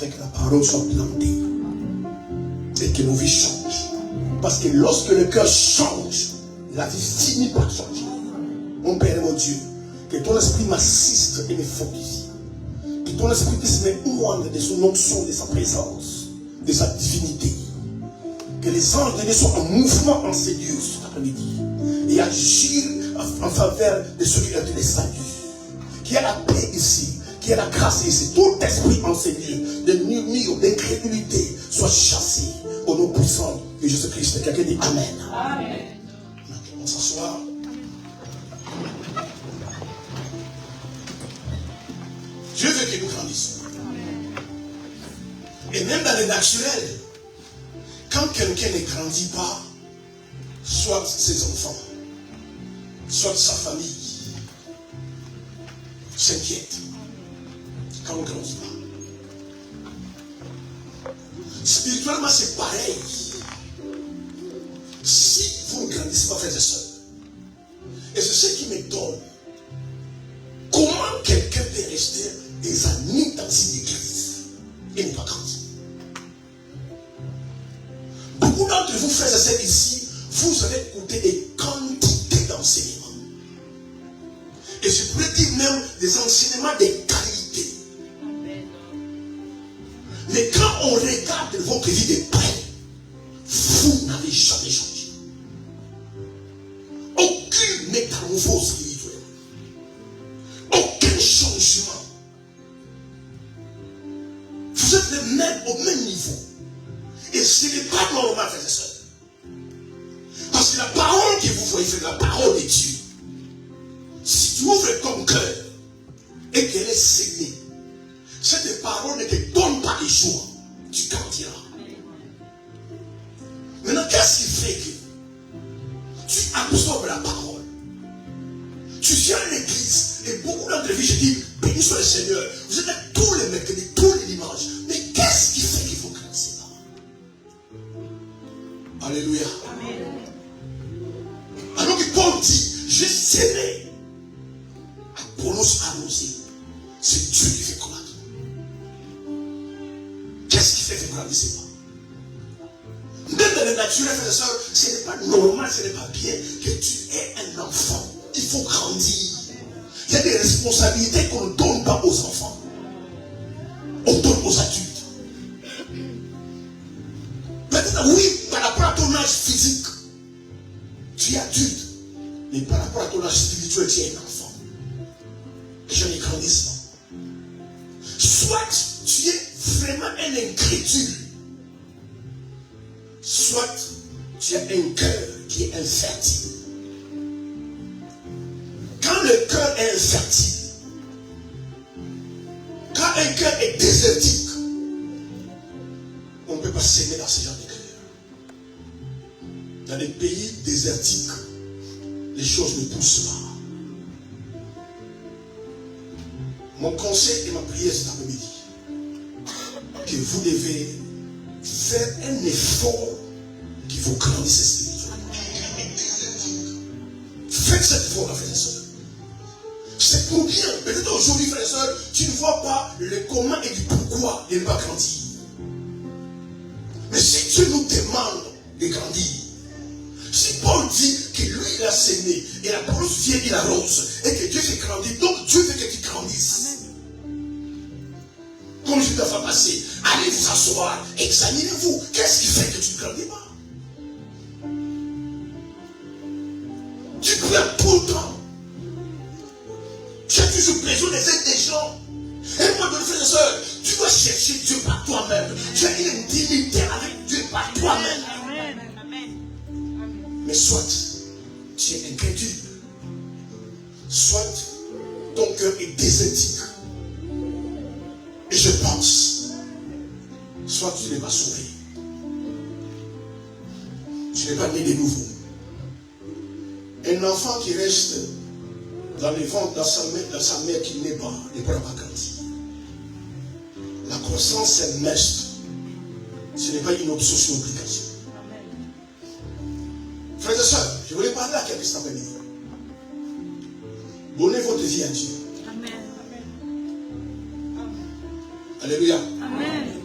afin que la parole soit plantée et que nos vies changent. Parce que lorsque le cœur change, la vie finit par changer. Mon Père et mon Dieu, que ton esprit m'assiste et me fortifie. Que ton esprit puisse me oindre de son onction, de sa présence, de sa divinité. Que les anges de Dieu soient en mouvement en ces lieux cet après-midi et agir en faveur de ceux qui ont été les saluts. Qu'il y ait la paix ici, qu'il y ait la grâce ici. Tout esprit en ces lieux de murmure, d'incrédulité soit chassé au nom puissant de Jésus-Christ. Quelqu'un dit Amen. Amen. On s'assoit. Dieu veut que nous grandissions. Et même dans le naturel, quand quelqu'un ne grandit pas, soit ses enfants, soit sa famille, s'inquiète quand on ne grandit pas. Spirituellement, c'est pareil. Si vous ne grandissez pas, frères et sœurs, et c'est ce qui m'étonne, comment quelqu'un peut rester des années dans une église et ne pas grandir? Beaucoup d'entre vous, frères et sœurs, ici, vous avez écouté des quantités d'enseignements. Et je pourrais dire même des enseignements de qualité. Mais quand on regarde votre vie de près, vous n'avez jamais changé. Aucune métamorphose spirituelle. Aucun changement. Vous êtes le même au même niveau. Et ce n'est pas normal, frères et sœurs. Parce que la parole que vous voyez, c'est la parole de Dieu. Si tu ouvres ton cœur et qu'elle est scellée, cette parole ne te donne pas de joie. Tu grandiras. Maintenant, qu'est-ce qui fait que tu absorbes la parole? Tu viens à l'église et beaucoup d'entre vous, je dis, béni soit le Seigneur. Vous êtes là tous les mercredis, tous les dimanches. Mais qu'est-ce qui fait qu'il faut grandir là? Alléluia. Amen. Alors que Paul dit, je serai Apollos arrosé. C'est Dieu qui fait croître. Qu'est-ce qui fait que vous ne grandissez pas? Même dans le naturel, frères et sœurs, ce n'est pas normal, ce n'est pas bien que tu aies un enfant. Il faut grandir. Il y a des responsabilités qu'on ne donne pas aux enfants. On donne aux adultes. Peut-être oui, par rapport à ton âge physique, tu es adulte. Mais par rapport à ton âge spirituel, tu es un enfant. Et j'en ai grandissement. Soit tu es vraiment un incrédule, soit tu as un cœur qui est infertile. Quand le cœur est infertile, quand un cœur est désertique, on ne peut pas s'aimer dans ce genre de cœur. Dans les pays désertiques, les choses ne poussent pas. Mon conseil et ma prière cet après-midi, que vous devez faire un effort qui vous grandisse spirituellement. Faites cet effort, frères et sœurs. C'est pour bien. Peut-être aujourd'hui, frères et sœurs, tu ne vois pas le comment et du pourquoi de ne pas grandir. Mais si Dieu nous demande de grandir, si Paul dit que lui il a sémé et la parole vient, il arrose et que Dieu fait grandir, donc Dieu veut que tu grandisses. Comme je t'ai fait passer, allez vous asseoir, examinez-vous. Qu'est-ce qui fait que tu ne grandis pas? Tu pleures tout le temps. Tu as toujours besoin des gens. Et moi, frères et sœurs, tu dois chercher Dieu par toi-même. Tu as une intimité avec Dieu par toi-même. Mais soit tu es incrédule, soit ton cœur est désertique. Et je pense, soit tu n'es pas sauvé, tu n'es pas né de nouveau. Un enfant qui reste dans le ventre, dans sa mère qui n'est pas, ne pourra pas grandir. La croissance est must. Ce n'est pas une option, c'est une obligation. Frères et sœurs, je voulais parler à quelqu'un cet après-midi. Donnez votre vie à Dieu. Amen. Alléluia. Amen.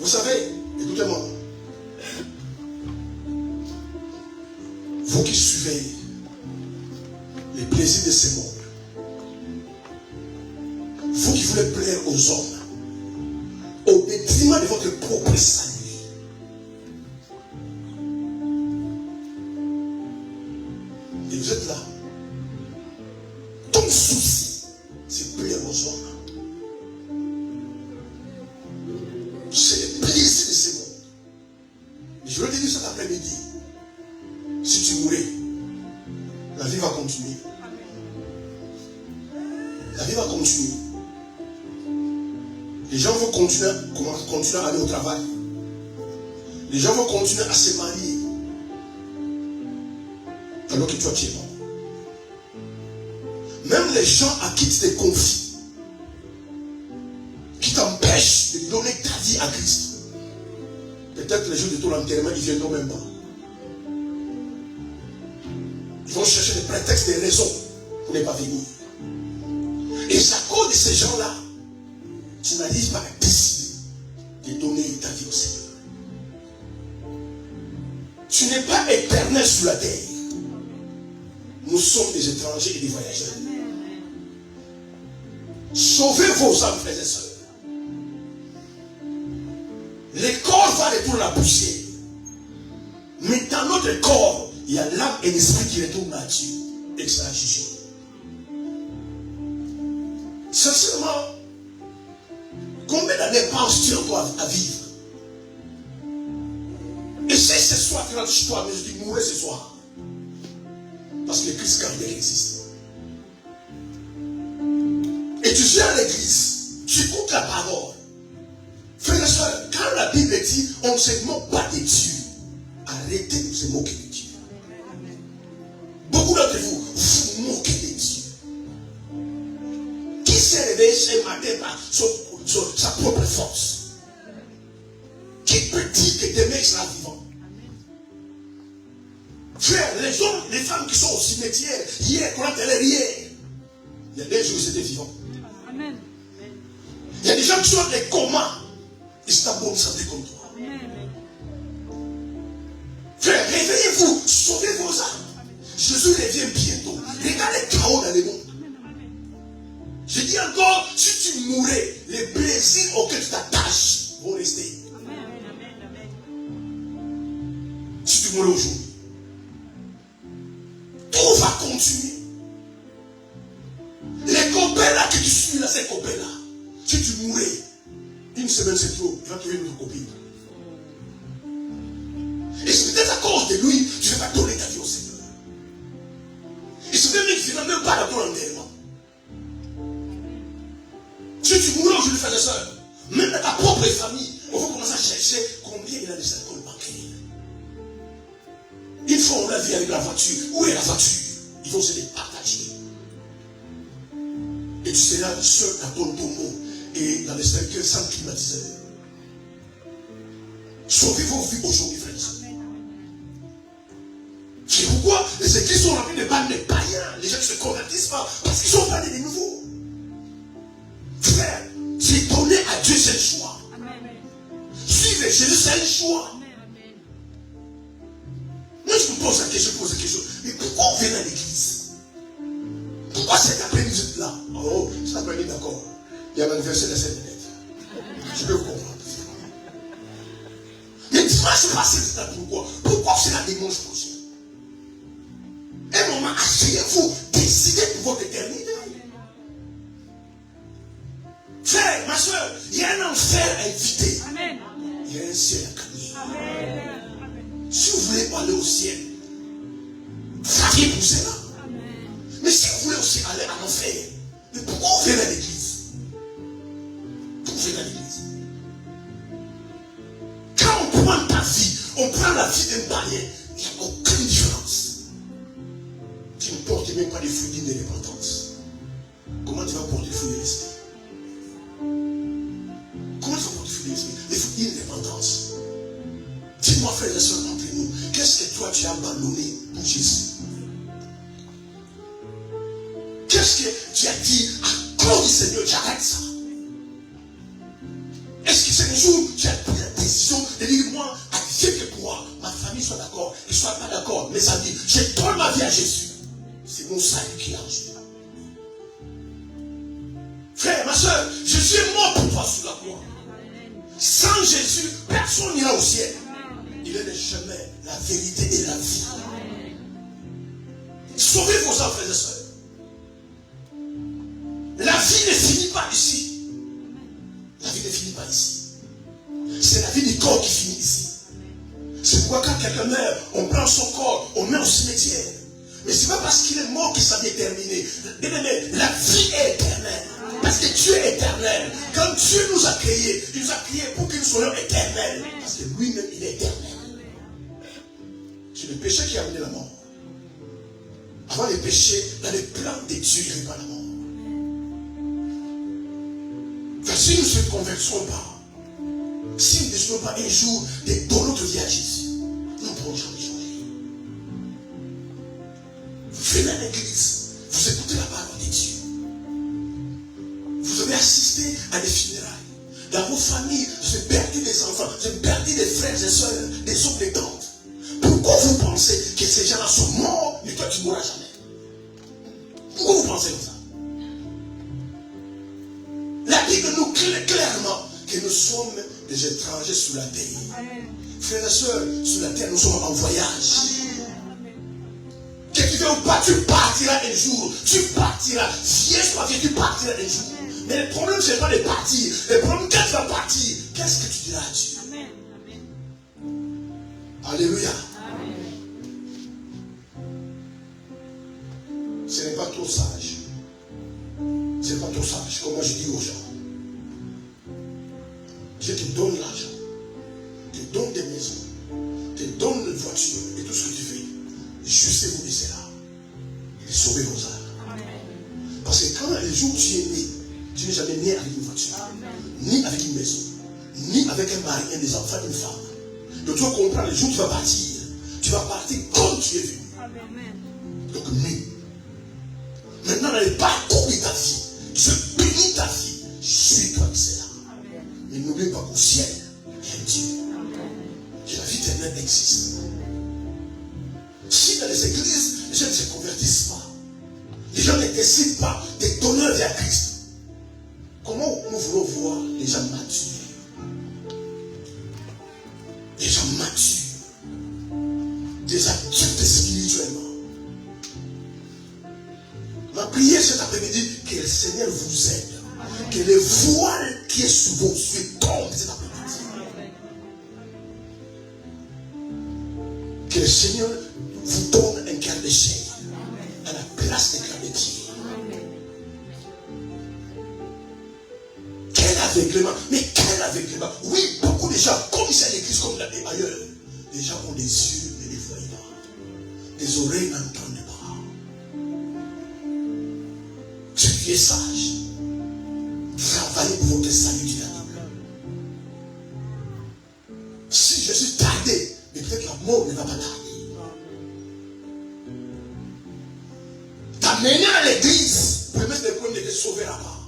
Vous savez, écoutez-moi, vous qui suivez les plaisirs de ce monde, vous qui voulez plaire aux hommes, au détriment de votre propre salut, et vous êtes là, ton souci, c'est plaire aux hommes. C'est le plaisir de ce monde. Mais je vais te dire cet après-midi, si tu mourais, la vie va continuer. La vie va continuer. Les gens vont continuer à aller au travail. Les gens vont continuer à se marier. Alors que toi tu es mort. Même les gens à qui tu te confies, qui t'empêchent de donner ta vie à Christ, peut-être les jours de ton enterrement, ils ne viendront même pas. Ils vont chercher des prétextes, des raisons pour ne pas venir. Et c'est à cause de ces gens-là, tu n'arrives pas à décider de donner ta vie au Seigneur. Tu n'es pas éternel sur la terre. Nous sommes des étrangers et des voyageurs. Sauvez vos âmes, frères et sœurs. Le corps va retourner à la poussière. Mais dans notre corps, il y a l'âme et l'esprit qui retournent à Dieu. Et ça a jugé. Sincèrement, combien d'années penses-tu encore à vivre? Et si ce soir tu rentres chez toi, mais je dis mourir ce soir. Parce que le Christ, quand il existe. Et tu viens à l'église, tu écoutes la parole. Frères et sœurs, quand la Bible dit on ne se moque pas de Dieu, arrêtez de se moquer de Dieu. Beaucoup d'entre vous, vous moquez de Dieu. Qui s'est réveillé ce matin par sa propre force? Qui peut dire que demain il sera vivant? Frère, les hommes, les femmes qui sont au cimetière, hier, quand elle est hier, il y a des jours où ils étaient vivants. Amen. Il y a des gens qui sont dans les comas, ils sont en bonne santé comme toi. Amen. Frère, réveillez-vous, sauvez vos âmes. Jésus revient bientôt. Regardez le chaos dans le monde. Je dis encore, si tu mourais, les plaisirs auxquels tu t'attaches vont rester. Amen. Si tu mourais aujourd'hui, tout va continuer. Les copains là que tu suis là, ces copains là, si tu mourais, une semaine c'est trop, tu vas trouver une autre copine. Et c'est peut-être à cause de lui, tu ne vas pas donner ta vie au Seigneur. Et c'est peut-être que tu n'as même pas dans ton enterrement. Si tu mourais aujourd'hui, frères et sœurs, même dans ta propre famille, on va commencer à chercher combien il a de alcool bancaire. Ils font la vie avec la voiture. Où est la voiture? Ils vont se les partager. Et tu seras seul dans ton tombeau et dans les cercueils sans climatiseur. Sauvez vos vies aujourd'hui, frères et sœurs. C'est pourquoi les églises sont remplies de bandes de païens. Les gens ne se convertissent pas parce qu'ils sont pas des nouveaux. Frère, c'est donner à Dieu, c'est le choix. Suivre Jésus, c'est le choix. Moi, je me pose la question, mais pourquoi on vient à l'église? Pourquoi cet après-midi vous êtes là? Oh, cet après-midi, d'accord. Il y a l'anniversaire de 5 minutes. Je peux vous comprendre. Mais dimanche passé, vous êtes là pourquoi? Pourquoi c'est la dimanche prochain? Un moment, asseyez-vous, décidez pour votre éternité. Frère, ma soeur, il y a un enfer à éviter. Amen. Il y a un ciel à gagner. Amen. Si vous voulez aller au ciel, travaillez pour cela. Amen. Mais si vous voulez aussi aller à l'enfer, mais pourquoi on vient à l'église? Pourquoi on vient à l'église? Quand on prend ta vie, on prend la vie d'un païen, il n'y a aucune différence. Tu ne portes même pas les fruits dignes de repentance. Comment tu vas porter les fruits de l'esprit? Comment tu vas porter les fruits de l'esprit? Les fruits dignes de repentance. Dis-moi, frères et sœurs, entre nous, qu'est-ce que toi tu as abandonné pour Jésus? Qu'est-ce que tu as dit à cause du Seigneur, tu arrêtes ça? Est-ce que c'est un jour tu as sois pas d'accord, mais ça dit, je donne ma vie à Jésus. C'est mon salut qui est en jeu. Frère, ma soeur, Jésus est mort pour toi sous la croix. Sans Jésus, personne n'ira au ciel. Il est le chemin, la vérité et la vie. Sauvez vos enfants, frères et sœurs. La vie ne finit pas ici. La vie ne finit pas ici. C'est la vie du corps qui finit ici. C'est pourquoi quand quelqu'un meurt, on prend son corps, on met au cimetière. Mais ce n'est pas parce qu'il est mort que sa vie est terminée. La vie est éternelle. Parce que Dieu est éternel. Quand Dieu nous a créés, il nous a créés pour que nous soyons éternels. Parce que lui-même, il est éternel. C'est le péché qui a amené la mort. Avant le péché, dans les plans de Dieu, il n'y avait pas la mort. Car si nous ne se convertissons pas, si nous ne décidons pas un jour de donner notre vie à Jésus, nous ne pourrons jamais changer. Vous venez à l'église, vous écoutez la parole de Dieu. Vous avez assisté à des funérailles. Dans vos familles, vous avez perdu des enfants, vous avez perdu des frères et soeurs, des oncles, des tantes. Pourquoi vous pensez que ces gens-là sont morts, mais toi tu ne mourras jamais? Pourquoi vous pensez comme ça? La Bible nous dit clairement que nous sommes des étrangers sur la terre. Frères et sœurs, sur la terre, nous sommes en voyage. Que tu veux ou pas, tu partiras un jour. Tu partiras. Viens soit que tu partiras un jour. Mais le problème, ce n'est pas de partir. Le problème, quand tu vas partir, qu'est-ce que tu diras à Dieu? Alléluia. Ce n'est pas trop sage. Ce n'est pas trop sage, comme moi je dis aux gens. Dieu te donne l'argent, te donne des maisons, te donne une voiture et tout ce que tu veux. Juste vous laisser là. Et sauver vos âmes. Parce que quand le jour où tu es né, tu n'es jamais né avec une voiture, ni avec une maison, ni avec un mari, un des enfants, une femme. Donc tu vas comprendre, le jour où tu vas partir comme tu es venu. Donc né. Maintenant, dans le parcours de ta vie, je bénis ta vie, suis-toi de cela. Mais n'oublie pas qu'au ciel, il y a un Dieu. Que la vie éternelle existe. Si dans les églises, les gens ne se convertissent pas, les gens ne décident pas de donner leur vie à Christ, comment nous voulons voir les gens matures? Les gens matures, des adultes spirituellement. Ma prière cet après-midi, que le Seigneur vous aide. Que le voile qui est sur vos yeux tombe cet après-midi. Que le Seigneur vous donne un cœur de chair à la place d'un cœur de pierre. Quel aveuglement! Mais quel aveuglement! Oui, beaucoup de gens, comme ici à l'église, comme ailleurs, les gens ont des yeux mais ne les voient pas. Des oreilles n'entendent pas. Celui qui est sage, travaillez pour votre salut dynamique. Si je suis tardé, mais peut-être la mort ne va pas tarder. T'amener à l'église, permettre les problèmes de te sauver là-bas.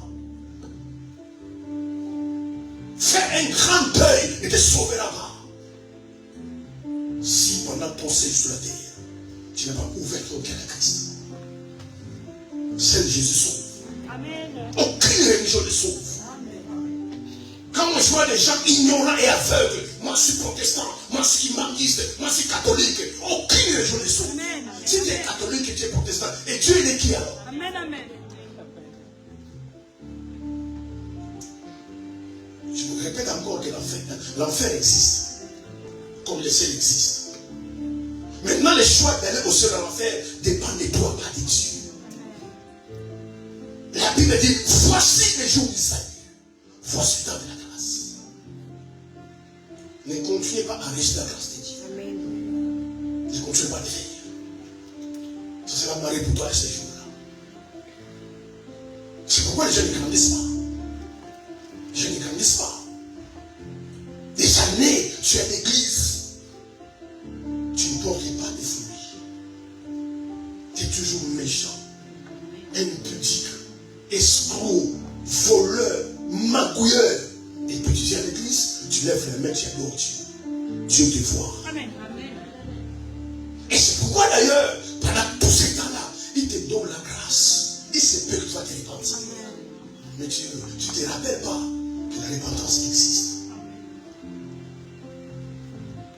Faire un grand deuil et te sauver là-bas. Si pendant ton séjour sur la terre, tu n'as pas ouvert ton cœur à Christ, seul Jésus sauve. Amen. Aucune religion ne sauve. Quand on voit des gens ignorants et aveugles, moi je suis protestant, moi je suis imamiste, moi je suis catholique, aucune religion ne sauve. Amen. Si tu es catholique et tu es protestant, et Dieu il est qui alors? Amen, amen. Je vous répète encore que l'enfer existe, comme le ciel existe. Maintenant, le choix d'aller au ciel à l'enfer dépend de toi, pas de Dieu. La Bible dit, voici les jours du salut. Voici le temps de la grâce. Ne continuez pas à rester la grâce de Dieu. Amen. Ne continuez pas à le faire. Ça sera marré pour toi ces jours-là. C'est pourquoi les gens ne grandissent pas. Les gens ne grandissent pas. Des années, tu es à l'église. Tu ne portes pas de fruits. Tu es toujours méchant, impudique, escroc, voleur, magouilleur. Et puis tu viens à l'église, tu lèves les mains, tu adores Dieu. Dieu te voit. Amen. pourquoi d'ailleurs, pendant tout ce temps-là, il te donne la grâce. Il se peut que tu vas te repentir. Mais tu ne te rappelles pas que la repentance existe.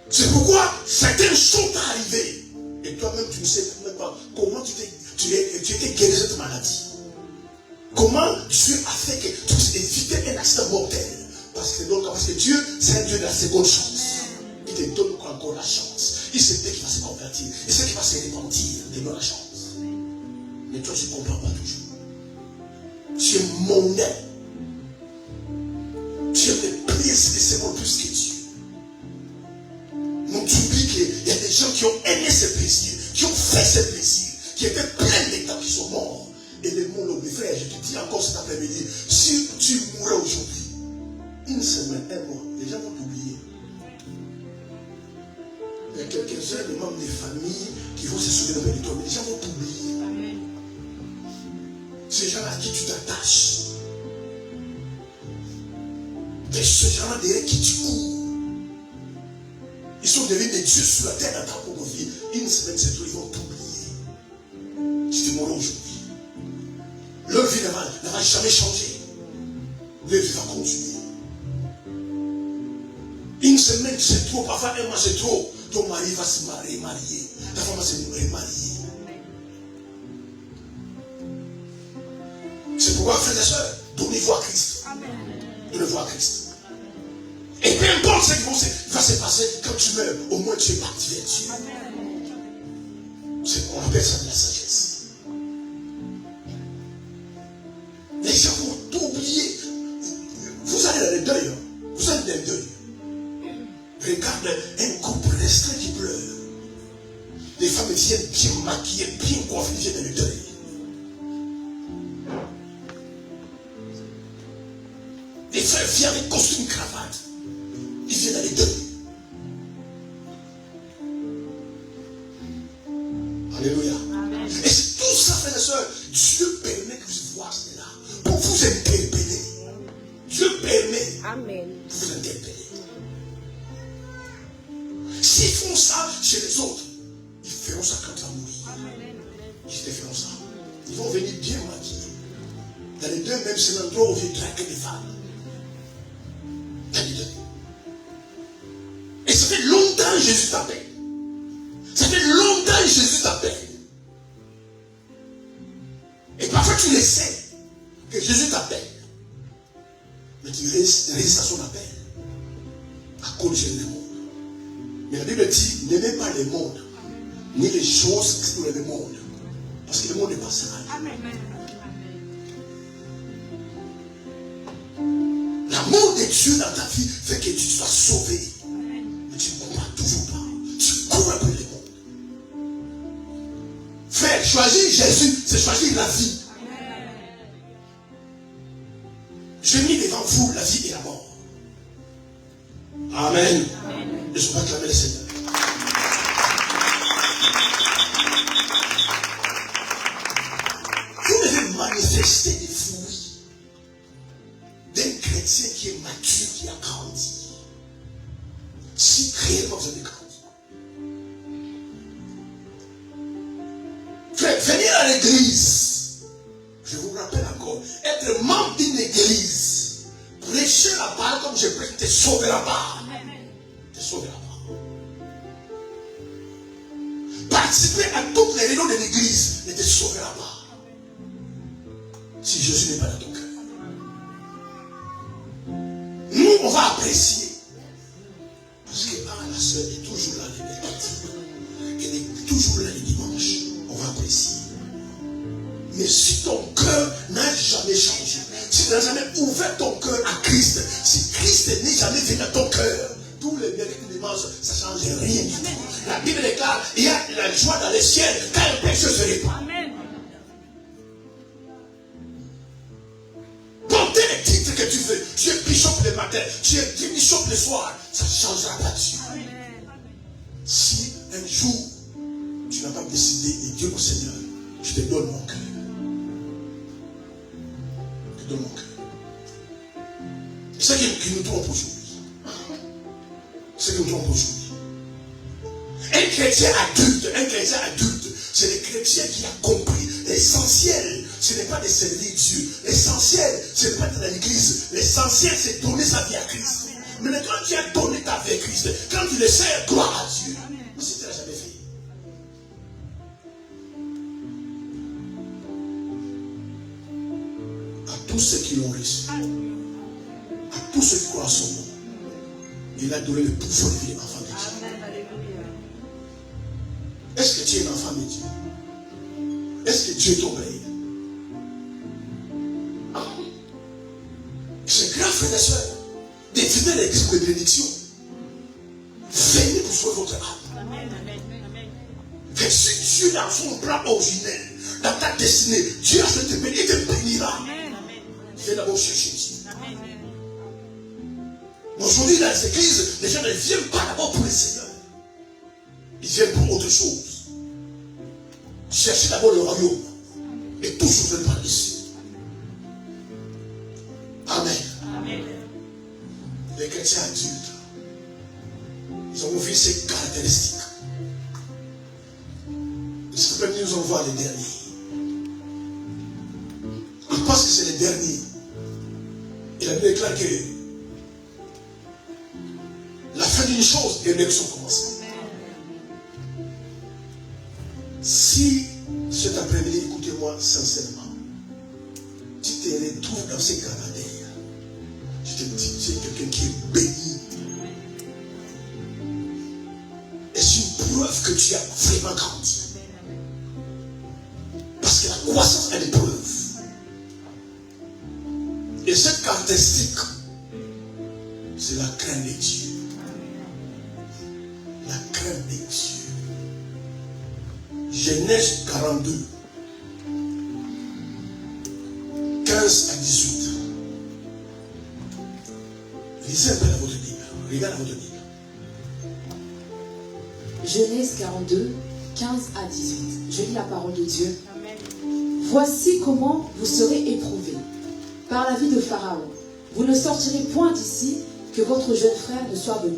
C'est pourquoi certaines choses t'ont arrivé. Et toi-même, tu ne sais même pas comment tu étais guéri de cette maladie. Comment Dieu a fait que tu puisses éviter un accident mortel. Parce que Dieu, c'est un Dieu de la seconde chance. Il te donne encore la chance. Il sait qu'il va se convertir. Il sait qu'il va se repentir. Il te donne la chance. Mais toi, tu ne comprends pas toujours. Tu es mondain. Tu aimes les plaisirs de ce monde plus que Dieu. Donc tu oublies qu'il y a des gens qui ont aimé ces plaisirs, qui ont fait ces plaisirs, qui étaient pleins d'états, qui sont morts. Et les mots l'ont frère, je te dis encore cet après-midi, si tu mourais aujourd'hui, une semaine, un mois, les gens vont t'oublier. Il y a quelques-uns, des membres des familles, qui vont se souvenir de toi, mais les gens vont t'oublier. Ces gens à qui tu t'attaches. Ces gens-là derrière qui tu cours. Ils sont devenus des dieux sur la terre dans ta propre vie. Une semaine, c'est tout, ils vont t'oublier. Si tu mourras aujourd'hui. Leur vie ne va jamais changer. Leur vie va continuer. Une semaine, c'est trop. Parfois, un mois, c'est trop. Ton mari va se marier. Ta femme va se marier. C'est pourquoi, frères et sœurs, donnez-vous à Christ. Donnez-vous à Christ. Et peu importe ce qui va se passer, quand tu meurs, au moins tu es parti vers Dieu. On appelle ça de la sagesse. Les gens vont t'oublier. Vous allez dans le deuil. Vous allez dans le deuil. Regarde un couple restreint qui pleure. Les femmes viennent bien maquillées, bien coiffées, viennent dans le deuil. Les frères viennent avec costume, cravate. Ils viennent dans les deuil. Alléluia. Amen. Et c'est tout ça, frères et sœurs. Dieu permet que vous voyez cela. Pour vous interpeller. Dieu permet. Amen. Pour vous interpeller. S'ils font ça chez les autres, ils feront ça quand tu vas mourir. Ils te feront ça. Ils vont venir bien maquillés. Dans les deux, même c'est l'endroit où on vient traquer des femmes. Dans les deux. Et ça fait longtemps que Jésus t'appelle. Ça fait longtemps que Jésus t'appelle. Et parfois tu le sais que Jésus t'appelle. Mais tu résistes à son appel. À cause de le monde. Mais la Bible dit, n'aimez pas le monde. Ni les choses qui sont dans le monde. Parce que le monde est passé. L'amour de Dieu dans ta vie fait que tu sois sauvé. Mais tu ne comprends toujours pas. Tu cours après le monde. Frère, choisir Jésus, c'est choisir la vie. Je mis devant vous la vie et la mort. Amen. Et je vais acclamer le Seigneur. Vous devez manifester des fruits d'un chrétien qui est mature, qui a grandi. Si réellement vous avez grandi. Frère, venir à l'église, je vous rappelle encore, être membre d'une église, prêcher la parole comme je prêche, te sauvera pas. Te sauvera pas. Participer à toutes les réunions de l'église ne te sauvera pas. Si Jésus n'est pas dans ton cœur. Nous, on va apprécier. Parce que la sœur est toujours là les mercredis. Elle est toujours là les dimanches. On va apprécier. Mais si ton cœur n'a jamais changé, si tu n'as jamais ouvert ton cœur à Christ, si Christ n'est jamais venu à ton cœur, tous les mercredis dimanches, ça ne change rien du tout. La Bible déclare, il y a la joie dans les ciels quand un péché se répand. Portez les titres que tu veux. Tu es bishop le matin, tu es bishop le soir. Ça ne changera pas Dieu. Si un jour, tu n'as pas décidé de dire au Seigneur, je te donne mon cœur. Je te donne mon cœur. C'est ça qui nous trompe aujourd'hui. C'est ce que nous trompe aujourd'hui. Un chrétien adulte, c'est le chrétien qui a compris l'essentiel. Ce n'est pas de servir Dieu. L'essentiel, ce n'est pas d'être dans l'église. L'essentiel, c'est donner sa vie à Christ. Mais quand tu as donné ta vie à Christ, quand tu le sers, gloire à Dieu. Si tu ne l'as jamais fait. À tous ceux qui l'ont reçu, à tous ceux qui croient en son nom, il a donné le pouvoir de devenir enfant de Dieu. Est-ce que tu es un enfant de Dieu? Est-ce que Dieu t'obéit? C'est grave, frères et sœurs. Définir l'église de bénédiction. Venez pour sauver votre âme. Et si Dieu dans son plan originel, dans ta destinée, Dieu a fait te bénir, il te bénira. Viens d'abord chercher Dieu. Aujourd'hui, dans les églises, les gens ne viennent pas d'abord pour le Seigneur. Ils viennent pour autre chose. Cherchez d'abord le royaume. Et tout se fait par ici. Amen. Amen. Les chrétiens adultes, ils ont vu ces caractéristiques. C'est peut-être nous en voir les derniers. On pense que c'est les derniers. Il a déclaré que la fin d'une chose est l'élection commencée. Si cet après-midi, écoutez-moi sincèrement, tu te retrouves dans ces grenadiers, je te dis, tu es quelqu'un qui est béni. Et c'est une preuve que tu as vraiment grandi. Parce que la croissance est une preuve. Et cette caractéristique, c'est la crainte de Dieu. La crainte de Dieu. Genèse 42, 15 à 18. Lisez un peu dans votre Bible. Regarde dans votre Bible. Genèse 42, 15 à 18. Je lis la parole de Dieu. Amen. Voici comment vous serez éprouvés par la vie de Pharaon. Vous ne sortirez point d'ici que votre jeune frère ne soit venu.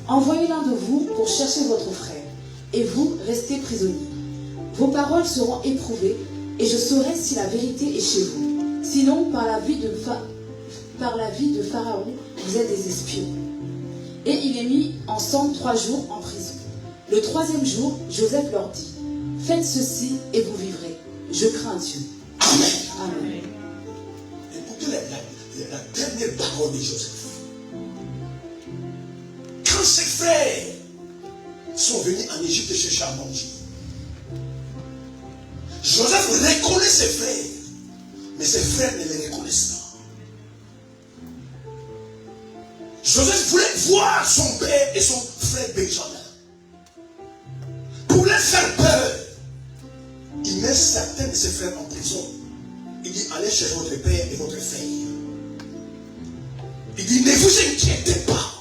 Envoyez l'un de vous pour chercher votre frère, et vous restez prisonniers. Vos paroles seront éprouvées, et je saurai si la vérité est chez vous. Sinon, par la vie de Pharaon, vous êtes des espions. Et il est mis ensemble 3 jours en prison. Le 3e jour, Joseph leur dit, faites ceci et vous vivrez. Je crains Dieu. Amen. Amen. Écoutez la dernière parole de Joseph. Quand ses frères sont venus en Égypte chercher à manger, Joseph reconnaît ses frères, mais ses frères ne les reconnaissent pas. Joseph voulait voir son père et son frère Benjamin. Pour leur faire peur, il met certains de ses frères en prison. Il dit, allez chercher votre père et votre frère. Il dit, ne vous inquiétez pas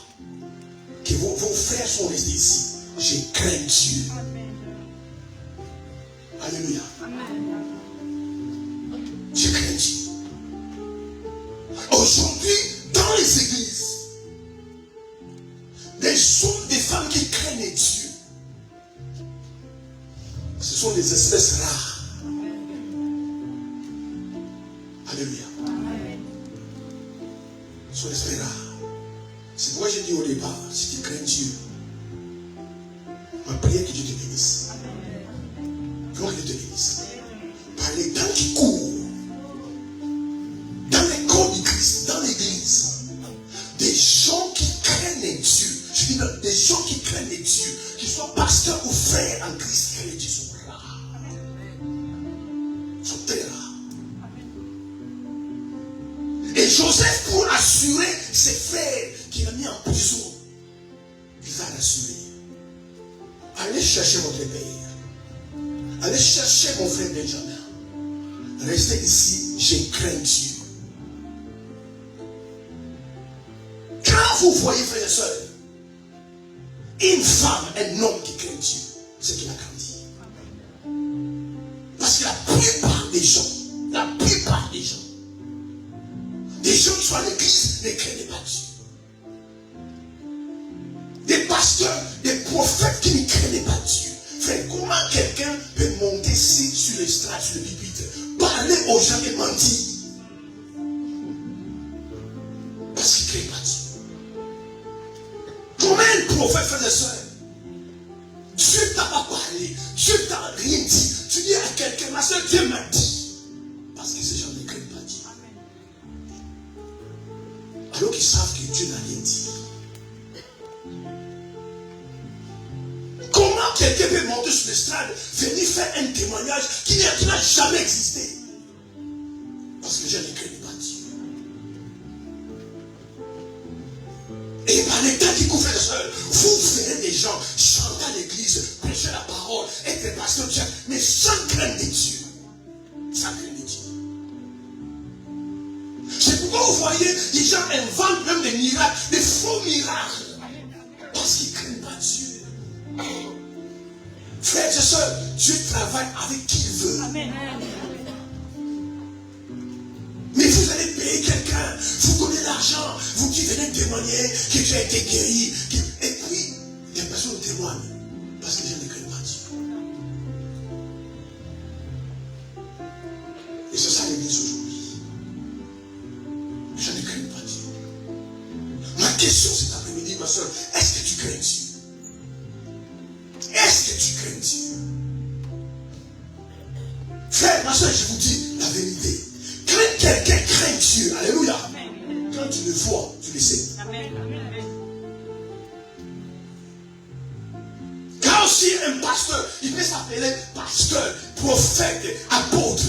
que vos frères sont restés ici. Je crains Dieu. Alléluia. Je crains Dieu. Aujourd'hui, dans les églises, des hommes, des femmes qui craignent Dieu, ce sont des espèces rares. Alléluia. Ce sont des espèces rares. C'est pourquoi j'ai dit au départ, si tu crains Dieu, ma prière que Dieu te bénisse. Gloire que Dieu te bénisse. Par les temps qui courent, dans les corps du Christ, dans l'église, des gens qui craignent Dieu, je dis des gens qui craignent Dieu, qui soient pasteurs ou frères en Christ, qui craignent Dieu, sont rares. Ils sont très rares. Et Joseph, pour assurer ses frères qu'il a mis en prison, il va l'assurer. Allez chercher votre père. Allez chercher mon frère Benjamin. Restez ici, je crains Dieu. Quand vous voyez, frères et sœurs, une femme, un homme qui craint Dieu, c'est qu'il a grandi. Parce que la plupart des gens qui sont à l'église ne craignent pas Dieu. Des pasteurs, des prophètes qui ne craignent pas l'estrade, sur le pupitre, parler aux gens et mentir. Parce qu'ils ne créent pas Dieu. Comment un prophète, frère et soeur, Dieu t'a pas parlé, Dieu t'a rien dit. Tu dis à quelqu'un, ma soeur, Dieu m'a dit. Parce que ces gens ne craignent pas Dieu. Alors qu'ils savent que Dieu n'a rien dit. Comment quelqu'un peut monter sur l'estrade, venir faire un témoignage qui n'a jamais existé? Parce que les gens ne craignent pas Dieu. Et par les temps qui courent, frères et sœurs, vous verrez des gens chanter à l'église, prêcher la parole, être pasteur de Dieu, mais sans crainte de Dieu. Sans crainte de Dieu. C'est pourquoi vous voyez, les gens inventent même des miracles, des faux miracles. Parce qu'ils ne craignent pas Dieu. Frères et sœurs, Dieu travaille avec qui il veut. Amen. Mais vous allez payer quelqu'un, vous donnez l'argent, vous dites venez témoigner que tu as été guéri. Et puis, des personnes témoignent. Parce que les gens ne craignent pas Dieu. Et c'est ça l'église aujourd'hui. Les gens ne craignent pas Dieu. Ma question cet après-midi, ma soeur, est-ce que tu crains Dieu? Est-ce que tu crains Dieu? Frère, ma soeur, je vous dis la vérité. Quand quelqu'un craint Dieu, alléluia. Amen. Quand tu le vois, tu le sais. Amen. Quand aussi un pasteur, il peut s'appeler pasteur, prophète, apôtre.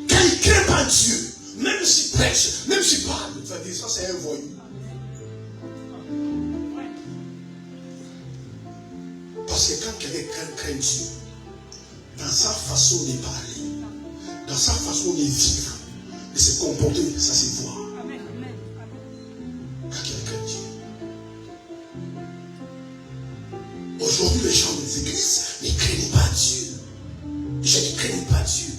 Quand il ne craint pas Dieu, même s'il prêche, même s'il parle, tu vas dire ça c'est un voyou. Parce que quand quelqu'un craint Dieu, dans sa façon de parler, dans sa façon de vivre, de se comporter, ça se voit. Quand quelqu'un craint Dieu. Aujourd'hui, les gens des églises ne craignent pas Dieu. Les gens ne craignent pas Dieu.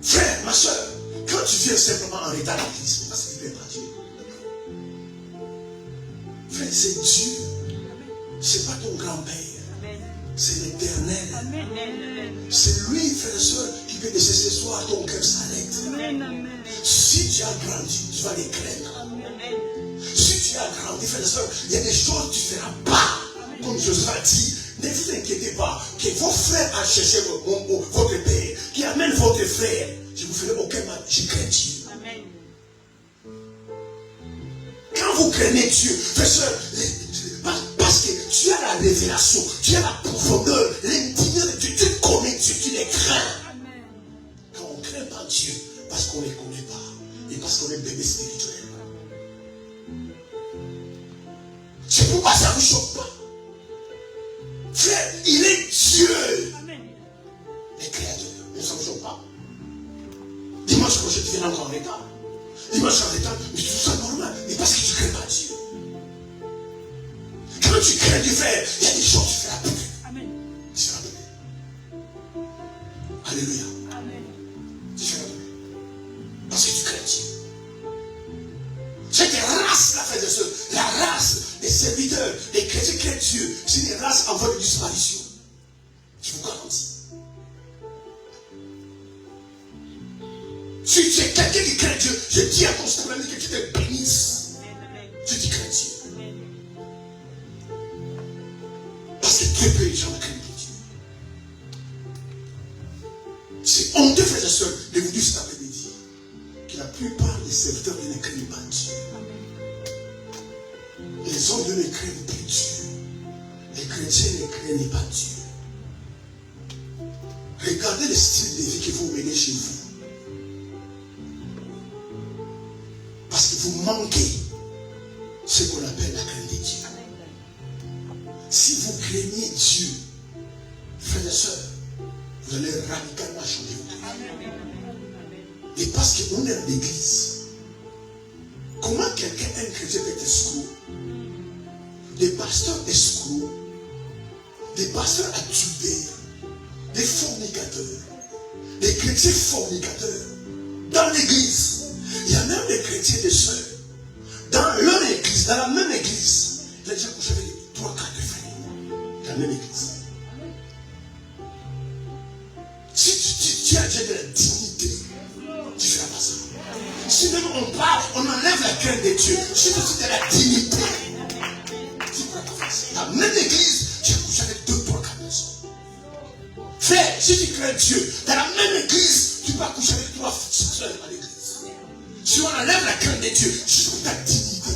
Frère, ma soeur, quand tu viens simplement en retard à l'église, parce que tu ne craies pas Dieu. Frère, c'est Dieu. C'est pas ton grand-père. C'est l'Éternel. C'est lui, frère et soeur, qui peut laisser ce soir ton cœur s'arrête. Si tu as grandi, tu vas les craindre. Si tu as grandi, frère et soeur, il y a des choses que tu ne feras pas. Comme Josué a dit, ne vous inquiétez pas, que vos frères aillent chercher votre père, qui amène votre frère. Je vous ferai aucun mal, je crains Dieu. Quand vous craignez Dieu, frère et soeur, parce que tu as la révélation, tu as la profondeur, l'intimité de Dieu, tu connais Dieu, tu les crains. Quand on ne craint pas Dieu, parce qu'on ne les connaît pas, et parce qu'on est bébé spirituel. C'est pourquoi ça ne vous choque pas. Frère, il est Dieu. Les créateurs, mais ça ne vous choque pas. Dimanche prochain, tu viens encore en retard. Dimanche en retard, mais tout ça normal, mais parce que tu ne crains pas Dieu. Quand tu crains Dieu, frère, il y a des choses que tu feras plus. Amen. Tu feras plus. Alléluia. Amen. Tu feras plus. Parce que tu crains Dieu. Cette race, la frère de ceux, la race des serviteurs, des chrétiens qui craignent Dieu, c'est une race en voie de disparition. Je vous garantis. Si tu es quelqu'un qui craint Dieu, je dis à ton Seigneur que tu te bénisses. Tu dis crains Dieu. Parce que Dieu peut les gens craignent Dieu. C'est honteux, frères et sœurs, de vous dire cet après-midi que la plupart des serviteurs ne craignent pas Dieu. Les hommes ne craignent plus Dieu. Les chrétiens ne craignent pas Dieu. Regardez le style de vie que vous menez chez vous. Parce que vous manquez ce qu'on appelle la crainte de Dieu. Si vous craignez Dieu, frères et sœurs, vous allez radicalement changer votre vie. Et parce qu'on est en l'église, comment quelqu'un, un chrétien peut être escroc? Des pasteurs escrocs, des pasteurs adultères, des fornicateurs, des chrétiens fornicateurs, dans l'église. Il y a même des chrétiens des sœurs, dans leur église, dans la même église. Il a déjà couché avec 3-4 frères, dans la même église. Si même on parle, on enlève la crainte de Dieu. Si tu de la dignité. La même église, tu as couché avec 2, 3, 4 personnes. Frère, si tu crains Dieu, dans la même église, tu vas coucher avec 3 soeurs à l'église. Si on enlève la crainte de Dieu, juste pour ta dignité.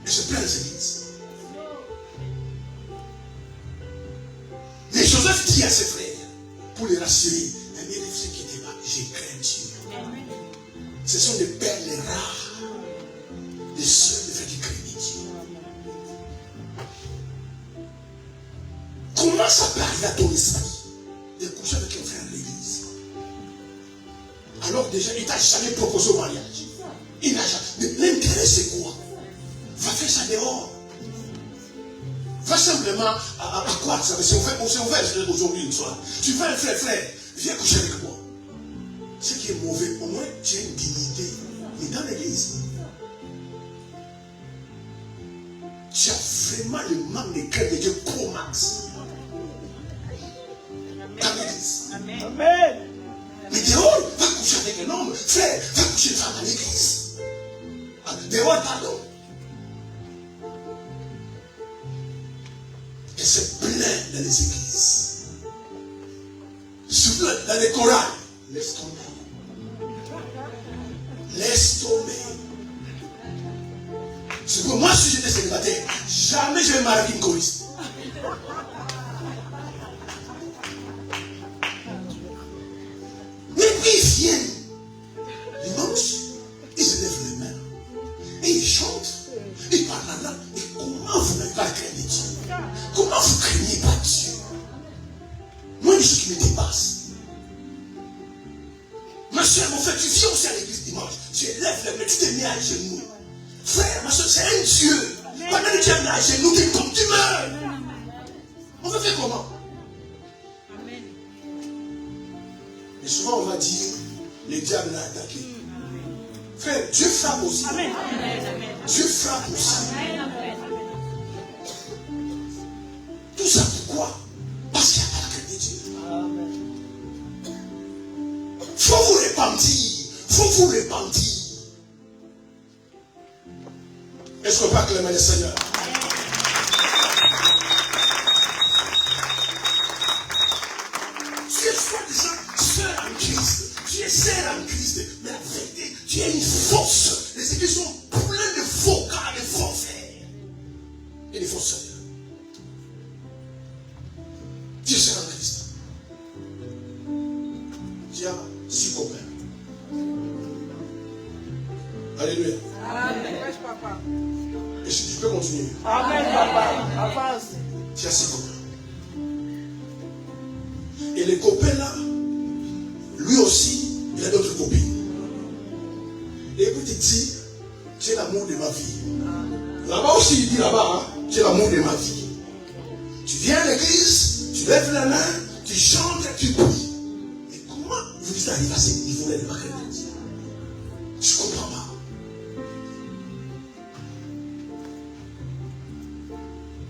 Et je plains les églises. Mais Joseph dit à ses frères, pour les rassurer, mais ne vous inquiétez pas, j'ai craint Dieu. Ce sont des perles rares, des sœurs de frères qui craignent Dieu. Comment ça peut arriver à ton esprit de coucher avec un frère à l'église? Alors déjà, il ne t'a jamais proposé au mariage. Il n'a jamais. Mais l'intérêt c'est quoi? Va faire ça dehors. Va simplement à quoi ça? C'est ouvert aujourd'hui une soirée. Tu fais un frère, viens coucher avec moi. Ce qui est mauvais, au moins tu as une dignité. Mais dans l'église, tu as vraiment le manque de cœur de Dieu pro max. Dans l'église. Amen. Mais dehors, va coucher avec un homme. Frère, va coucher une femme à l'église. Dehors, pardon. Et c'est plein dans les églises. Surtout dans les chorales. Laisse tomber. Laisse tomber. C'est pour moi, si j'étais célibataire, jamais je vais marier une choriste. Mais puis ils viennent dimanche, ils se lèvent les mains et ils chantent, ils parlent la langue. Et comment vous n'avez pas craint Dieu? Comment vous craignez pas Dieu? Moi, une chose qui me dépasse. Ma soeur, mon frère, tu viens aussi à l'église dimanche, tu lèves les mains, tu te mets à genoux. Frère, ma soeur, c'est un Dieu. Pendant que tu es à genoux, tu tombes, tu meurs. On va faire comment? Et souvent on va dire, le diable l'a attaqué. Frère, Dieu frappe aussi. Amen. Dieu frappe aussi. Tout ça pourquoi? Parce qu'il n'y a pas la crainte de Dieu. Il faut vous repentir. Il faut vous repentir. Est-ce qu'on peut acclamer le Seigneur? Tu es soi-disant sœur en Christ. Tu es sœur en Christ. Mais la vérité, tu es une fausse. Les églises sont pleines de faux gars, de faux frères. Et de faux sœurs. Tu es sœur en Christ. Tu as 6 copains. Alléluia. Amen. Papa. Et je peux continuer. Amen, papa. Avance. Tu as 6 copains. Et les copains là, lui aussi, il a d'autres copines. Et puis il dit, tu es l'amour de ma vie. Là-bas aussi, il dit là-bas, hein, tu es l'amour de ma vie. Tu viens à l'église, tu lèves la main, tu chantes, tu pries. Mais comment vous arrivez à ce niveau-là de ma crainte? Je ne comprends pas.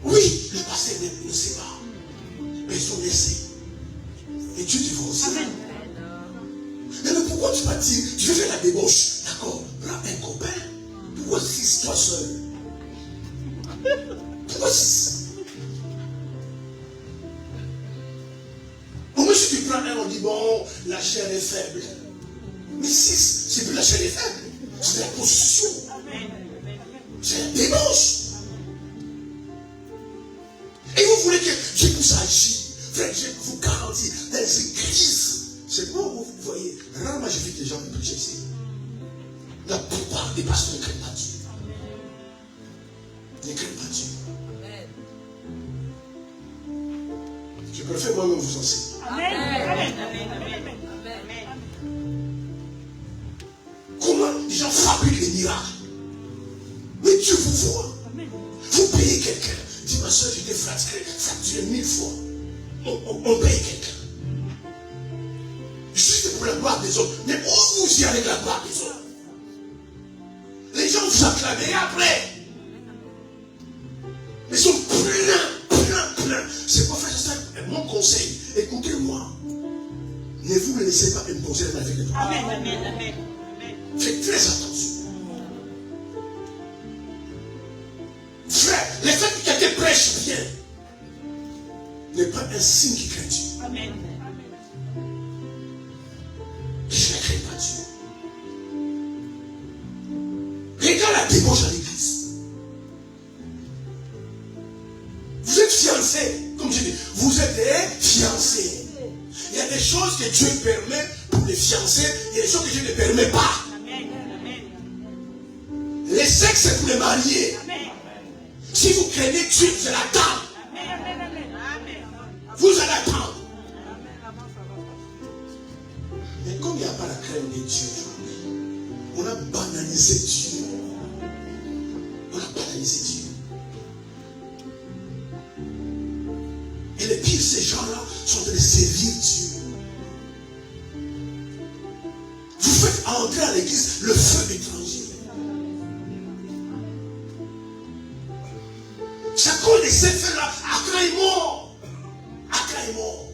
Oui, le pasteur ne sait pas. Mais ils sont laissés. Et Dieu te voit aussi. Amen. Mais pourquoi tu vas dire, tu veux faire la débauche? D'accord, prends un copain. Pourquoi 6 toi seul? Pourquoi 6? Au moins si tu prends un, on dit bon, la chair est faible. Mais 6, c'est plus la chair est faible. C'est la prostitution. C'est la débauche. Et vous voulez que Dieu puisse agir. Frère, je vous garantis, dans les églises, c'est pas où vous voyez, rarement j'ai vu que les gens me prêchent ici. La plupart des pasteurs ne craignent pas Dieu. Ne craignent pas Dieu. Je préfère moi-même vous enseigner. Amen. Amen. Comment les gens fabriquent les miracles? Mais Dieu vous voit. Vous payez quelqu'un. Dis ma soeur, j'étais fracturé 1000 fois. On paye quelqu'un. Juste pour la gloire des autres. Mais où vous y allez la gloire des autres? Les gens vous acclament et après. Mais ils sont pleins. C'est pour faire ça. Mon conseil, écoutez-moi. Ne vous laissez pas imposer avec les droits. Amen, amen, amen. Faites très attention. Frère, le fait que quelqu'un prêche bien n'est pas un signe qui craint Dieu. Amen. Je ne crains pas Dieu. Regarde la débauche à l'église. Vous êtes fiancés, comme je dis, vous êtes des fiancés. Il y a des choses que Dieu permet pour les fiancés, il y a des choses que Dieu ne permet pas. Amen, amen. Les sexes, c'est pour les mariés. Amen. Si vous craignez Dieu, vous allez attendre. Amen, amen, amen. Vous allez attendre. Mais comme il n'y a pas la crainte de Dieu aujourd'hui, on a banalisé Dieu. On a banalisé Dieu. Et le pire, ces gens-là sont en train de servir Dieu. Vous faites entrer à l'église le feu étranger. C'est à cause de ces feux-là, Accra est mort. Accra est mort.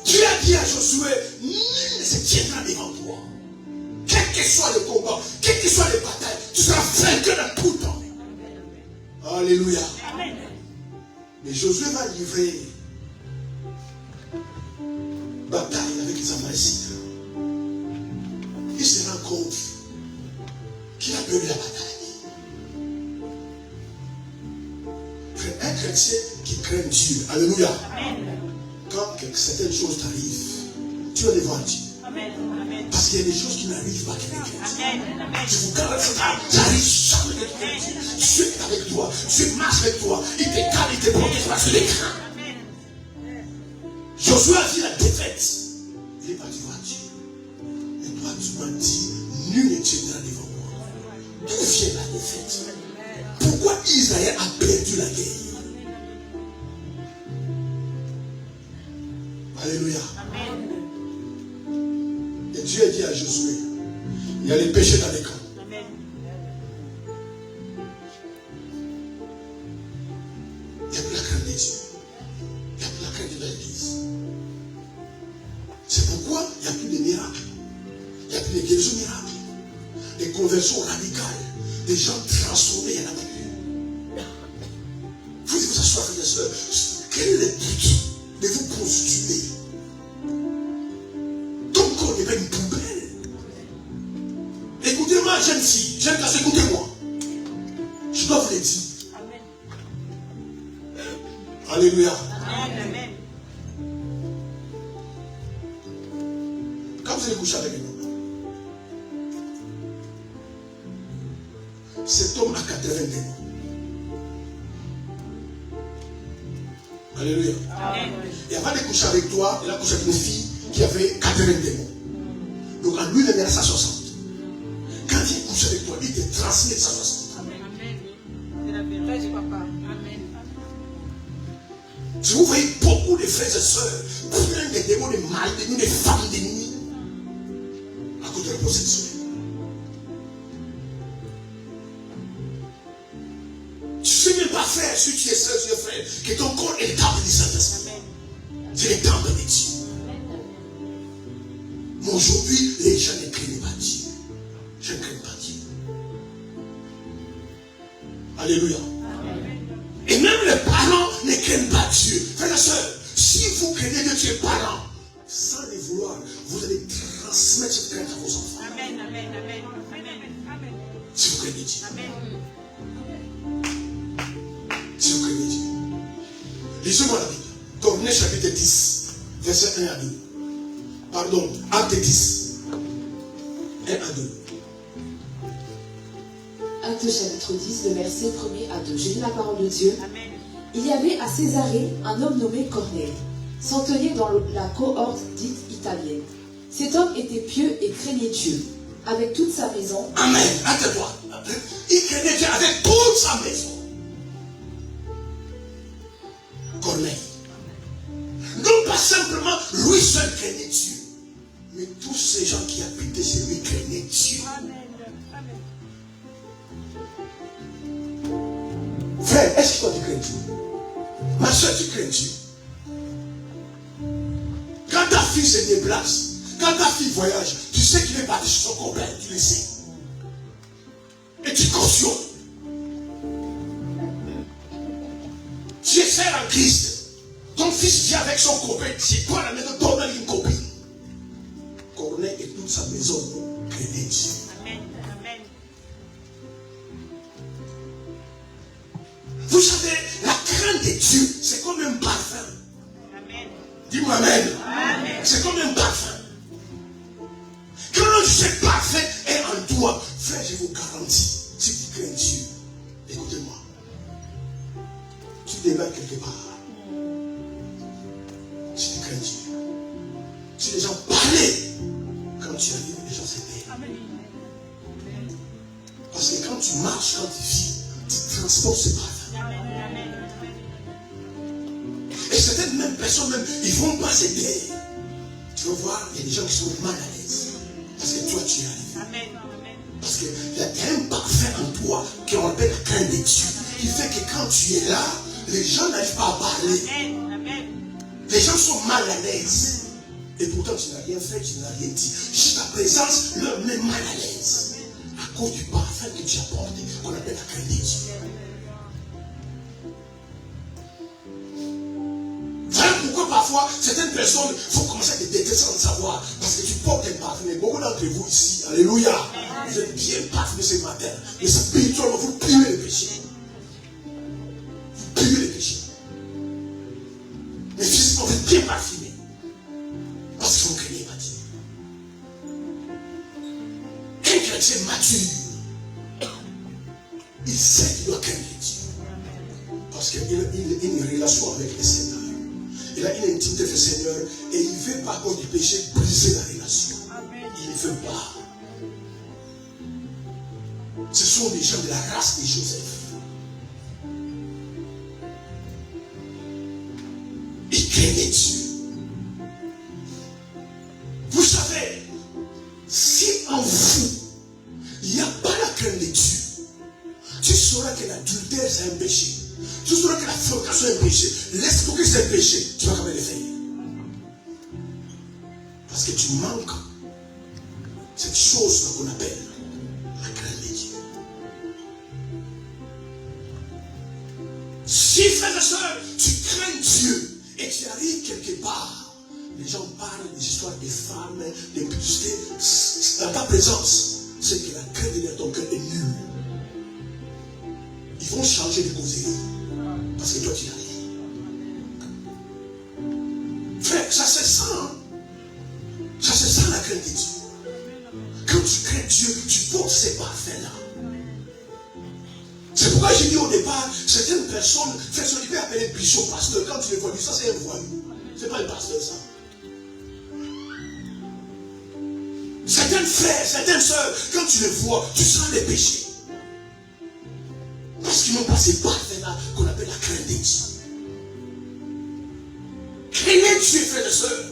Dieu a dit à Josué, nul ne se tiendra devant toi. Quel que soit le combat, quelles que soient les batailles, tu seras vainqueur dans tout temps. Alléluia. Mais Josué va livrer bataille avec les Amalécites. Il se rend compte qu'il a perdu la bataille. Frère, un chrétien qui craint Dieu, alléluia. Quand certaines choses t'arrivent, tu vas les voir Dieu. Parce qu'il y a des choses qui n'arrivent pas avec les chrétiens. Tu vous gardes ça, j'arrive jamais avec Dieu. Dieu est avec toi, Dieu marche avec toi, il te garde, il te protège parce que les crains. Josué a vu la défaite. Il est parti voir Dieu. Et toi, tu m'as dit, nul ne tiendra devant moi. D'où vient la défaite? Pourquoi Israël a perdu la guerre? Alléluia. Et Dieu a dit à Josué, il y a les péchés dans les camps. Il n'y a plus la crainte de Dieu. Il n'y a plus la crainte de l'église. C'est pourquoi il n'y a plus de miracles. Il n'y a plus de guérisons miracles. Des conversions radicales. Des gens transformés, il n'y en a plus. Vous devez vous asseoir, frères et sœurs. Quel est le but de vous prostituer? Ton corps n'est pas une poubelle. Écoutez-moi, jeune fille, jeune garçon, écoutez-moi. Je dois vous le dire. Alléluia. Amen. Quand vous allez coucher avec un homme, cet homme a 80 démons. Alléluia. Et avant de coucher avec toi, il a couché avec une fille qui avait 80 démons. Donc en lui, il est à 160. Quand il couche avec toi, il te transmet 160. C'est la vérité, papa. Amen. Si vous voyez beaucoup de frères et sœurs, plein de démons de mal, de nuit, de femmes de nuit, à cause de la possession. Tu ne sais même pas, frère, si tu es sœur, tu es frère, que ton corps est le temple du Saint-Esprit. C'est le temple de Dieu. Mais aujourd'hui, les gens ne craignent pas Dieu. Je ne crains pas Dieu. Alléluia. Et même les parents ne craignent pas Dieu. Frères et sœurs, si vous craignez Dieu, tu es parent, sans le vouloir, vous allez transmettre cette crainte à vos enfants. Amen, amen, amen. Amen. Si vous craignez Dieu. Amen. Si vous craignez Dieu. Lisez-moi la Bible. Corneille chapitre 10, verset 1 à 2. Pardon, Acte 10, 1 à 2. Acte chapitre 10, le verset 1er à 2. Je lis la parole de Dieu. Amen. Il y avait à Césarée un homme nommé Corneille, centenier dans la cohorte dite italienne. Cet homme était pieux et craignait Dieu, avec toute sa maison. Amen. Attends-toi. Il craignait Dieu avec toute sa maison. Corneille. Non pas simplement lui seul craignait Dieu, mais tous ces gens qui habitaient chez lui craignaient Dieu. Amen. Amen. Frère, est-ce que toi tu crains Dieu? Ma soeur, tu crains Dieu? fille se déplace, quand ta fille voyage, tu sais qu'il est parti chez son copain, tu le sais. Et tu cautionnes. Tu es frère en Christ. Ton fils vient avec son copain, c'est toi la maison, donne une copine. Corneille et toute sa maison craignent Dieu. Amen. Amen. Vous savez, la crainte de Dieu, c'est comme un parfum. Amen. Dis-moi Amen. Amen. C'est comme un parfum. Quand ce parfum est en toi, frère, je vous garantis, si tu crains Dieu, écoutez-moi, tu démarres quelque part. Si tu crains Dieu, si les gens parlaient, quand tu arrives, les gens s'éteignent. Amen. Parce que quand tu marches, quand tu vis, tu transportes ce parfum. Amen. Et certaines mêmes personnes, même, ils ne vont pas s'aider. Tu vas voir, il y a des gens qui sont mal à l'aise. Parce que toi, tu y arrives. Amen. Parce qu'il y a un parfum en toi qu'on appelle la crainte de Dieu. Qui fait que quand tu es là, les gens n'arrivent pas à parler. Amen. Les gens sont mal à l'aise. Et pourtant, tu n'as rien fait, tu n'as rien dit. Juste ta présence leur met mal à l'aise. À cause du parfum que tu apportes, qu'on appelle la crainte de Dieu. Voilà pourquoi parfois, certaines personnes vont commencer à te détester sans le savoir. Parce que tu portes un parfum. Et beaucoup d'entre vous ici, alléluia, vous êtes bien parfumés ce matin. Mais spirituellement, vous puez le péché. Vous puez le péché. Mais physiquement, vous êtes bien parfumés. Parce que vous craignez pas Dieu. Un chrétien mature, il sait qu'il doit craindre Dieu. Parce qu'il a une relation avec le Seigneur. Il a une intimité avec le Seigneur. Et il ne veut pas, à cause du péché, briser la relation. Il ne veut pas. Ce sont des gens de la race de Joseph. Ils craignaient Dieu. Vous savez, si en vous, il n'y a pas la crainte de Dieu, tu sauras que l'adultère c'est un péché. Tu sauras que la fornication est un péché. L'escroquerie c'est un péché. Tu vas quand même le faire. Parce que tu manques cette chose qu'on appelle la crainte de Dieu. Si, frère et soeur, tu crains Dieu et tu arrives quelque part, les gens parlent des histoires des femmes, des publicités, dans ta présence, c'est que la crainte de Dieu dans ton cœur est nulle. Ils vont changer de causerie. Parce que toi tu y arrives. Frère, ça se sent. Ça se sent la crainte de Dieu. Quand tu crains Dieu, tu portes ces parfums-là. C'est pourquoi j'ai dit au départ, certaines personnes, il peut appeler bishop, pasteur, quand tu les vois, ça c'est un voyou. C'est pas un pasteur ça. Certains frères, certaines soeurs, quand tu les vois, tu sens les péchés. Parce qu'ils n'ont pas ces parfums-là qu'on appelle la crainte de Dieu. Craignez Dieu, frères et sœurs.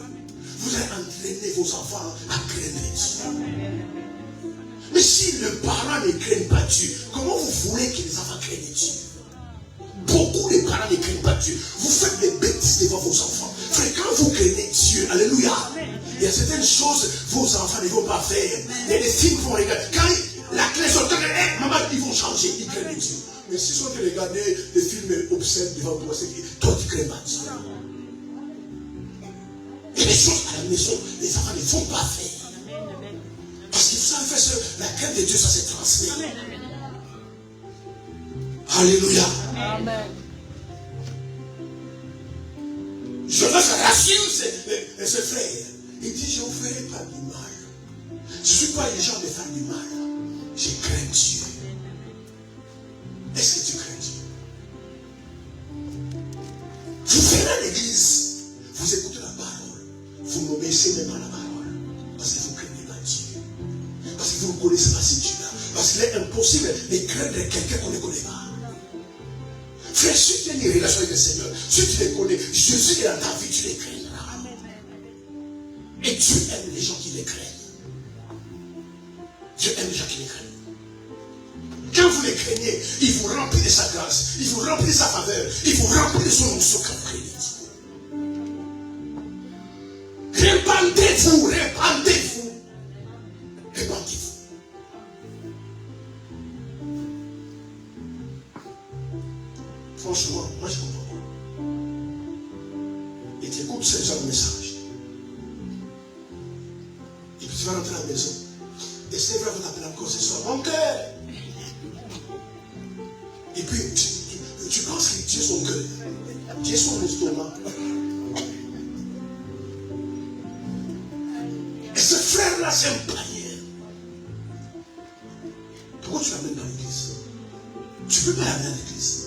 Vous allez entraîner vos enfants à craindre Dieu. Mais si le parent ne craint pas Dieu, comment vous voulez que les enfants craignent Dieu? Beaucoup de parents ne craignent pas Dieu. Vous faites des bêtises devant vos enfants. Frère, quand vous craignez Dieu, alléluia, il y a certaines choses vos enfants ne vont pas faire. Il y a des films qu'ils vont regarder. Quand la clé sort, maman, ils vont changer, ils craignent Dieu. Mais si on te regarder des films obscènes devant toi, c'est que toi tu crains pas Dieu. Il y a des choses à la maison, les enfants ne vont pas faire. Parce que vous savez faire ça, la crainte de Dieu, ça se transmet. Alléluia. Amen. Je veux rassure ses frères. Il dit, je ne vous ferai pas du mal. Je ne suis pas les gens de faire du mal. Je crains Dieu. Est-ce que tu crains Dieu? Vous venez à l'église, vous écoutez la parole, vous n'obéissez même pas à la parole, parce que vous ne craignez pas Dieu. Parce que vous ne connaissez pas ce Dieu-là. Parce qu'il est impossible de craindre quelqu'un qu'on ne connaît pas. Frère, si tu as une relation avec le Seigneur, si tu les connais, Jésus est dans ta vie, tu les craindras. Et Dieu aime les gens qui les craignent. Dieu aime les gens qui les craignent. Quand vous les craignez, il vous remplit de sa grâce, il vous remplit de sa faveur, il vous remplit de son onction quand vous craignez Dieu. Crains pas Répandez-vous, répandez-vous. Répandez-vous. Franchement, moi je comprends pas. Et tu écoutes ce genre de message. Et puis tu vas rentrer à la maison. Et c'est vrai, vous t'appelez encore ce soir. Mon cœur. Et puis tu penses que Dieu est son cœur. Dieu est son estomac. Et ce frère-là, c'est un païen. Pourquoi tu l'amènes dans l'église? Tu ne peux pas l'amener à l'église.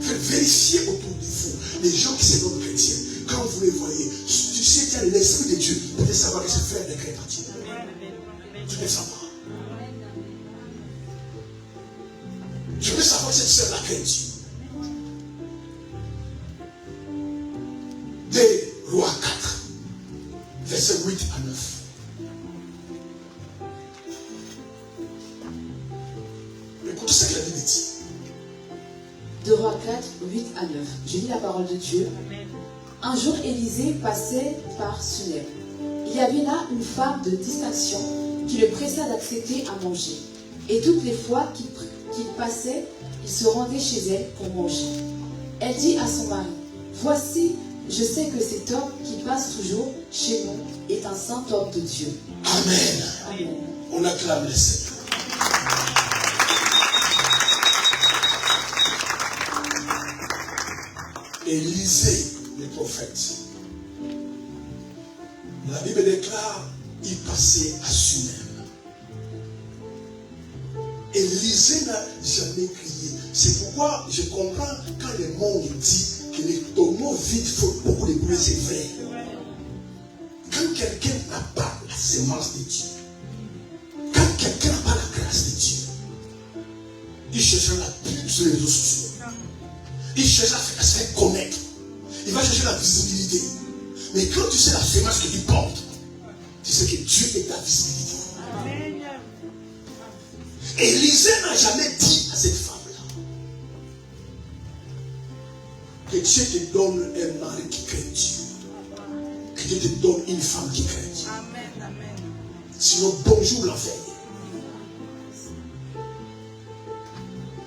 Faites vérifier autour de vous les gens qui sont non chrétiens. Quand vous les voyez, tu sais qu'il y a l'esprit de Dieu. Vous devez savoir que ce frère est chrétien. Tu peux savoir. Je veux savoir que cette sœur-là craint Dieu. Des Rois 4, versets 8 à 9. Écoutez ce que la Bible dit. 2 Rois 4, 8 à 9. Je lis la parole de Dieu. Un jour, Élisée passait par Sunem. Il y avait là une femme de distinction qui le pressa d'accepter à manger. Et toutes les fois qu'il passait, il se rendait chez elle pour manger. Elle dit à son mari, « Voici, je sais que cet homme qui passe toujours chez nous est un saint homme de Dieu. » Amen. Amen. On acclame le Seigneur. Élisée, le prophète. La Bible déclare, il passait à Sunem. Élisée n'a jamais crié. C'est pourquoi je comprends quand le monde dit que les tonneaux vides font beaucoup de bruit, c'est vrai. Quand quelqu'un n'a pas la sémence de Dieu, quand quelqu'un n'a pas la grâce de Dieu, il cherchera la pub sur les réseaux sociaux. Il cherche à se faire connaître. Il va chercher la visibilité. Mais quand tu sais la sémence que tu portes, tu sais que Dieu est ta visibilité. Élisée n'a jamais dit à cette femme-là que Dieu te donne un mari qui craint Dieu. Que Dieu te donne une femme qui craint Dieu. Sinon, bonjour l'enfer.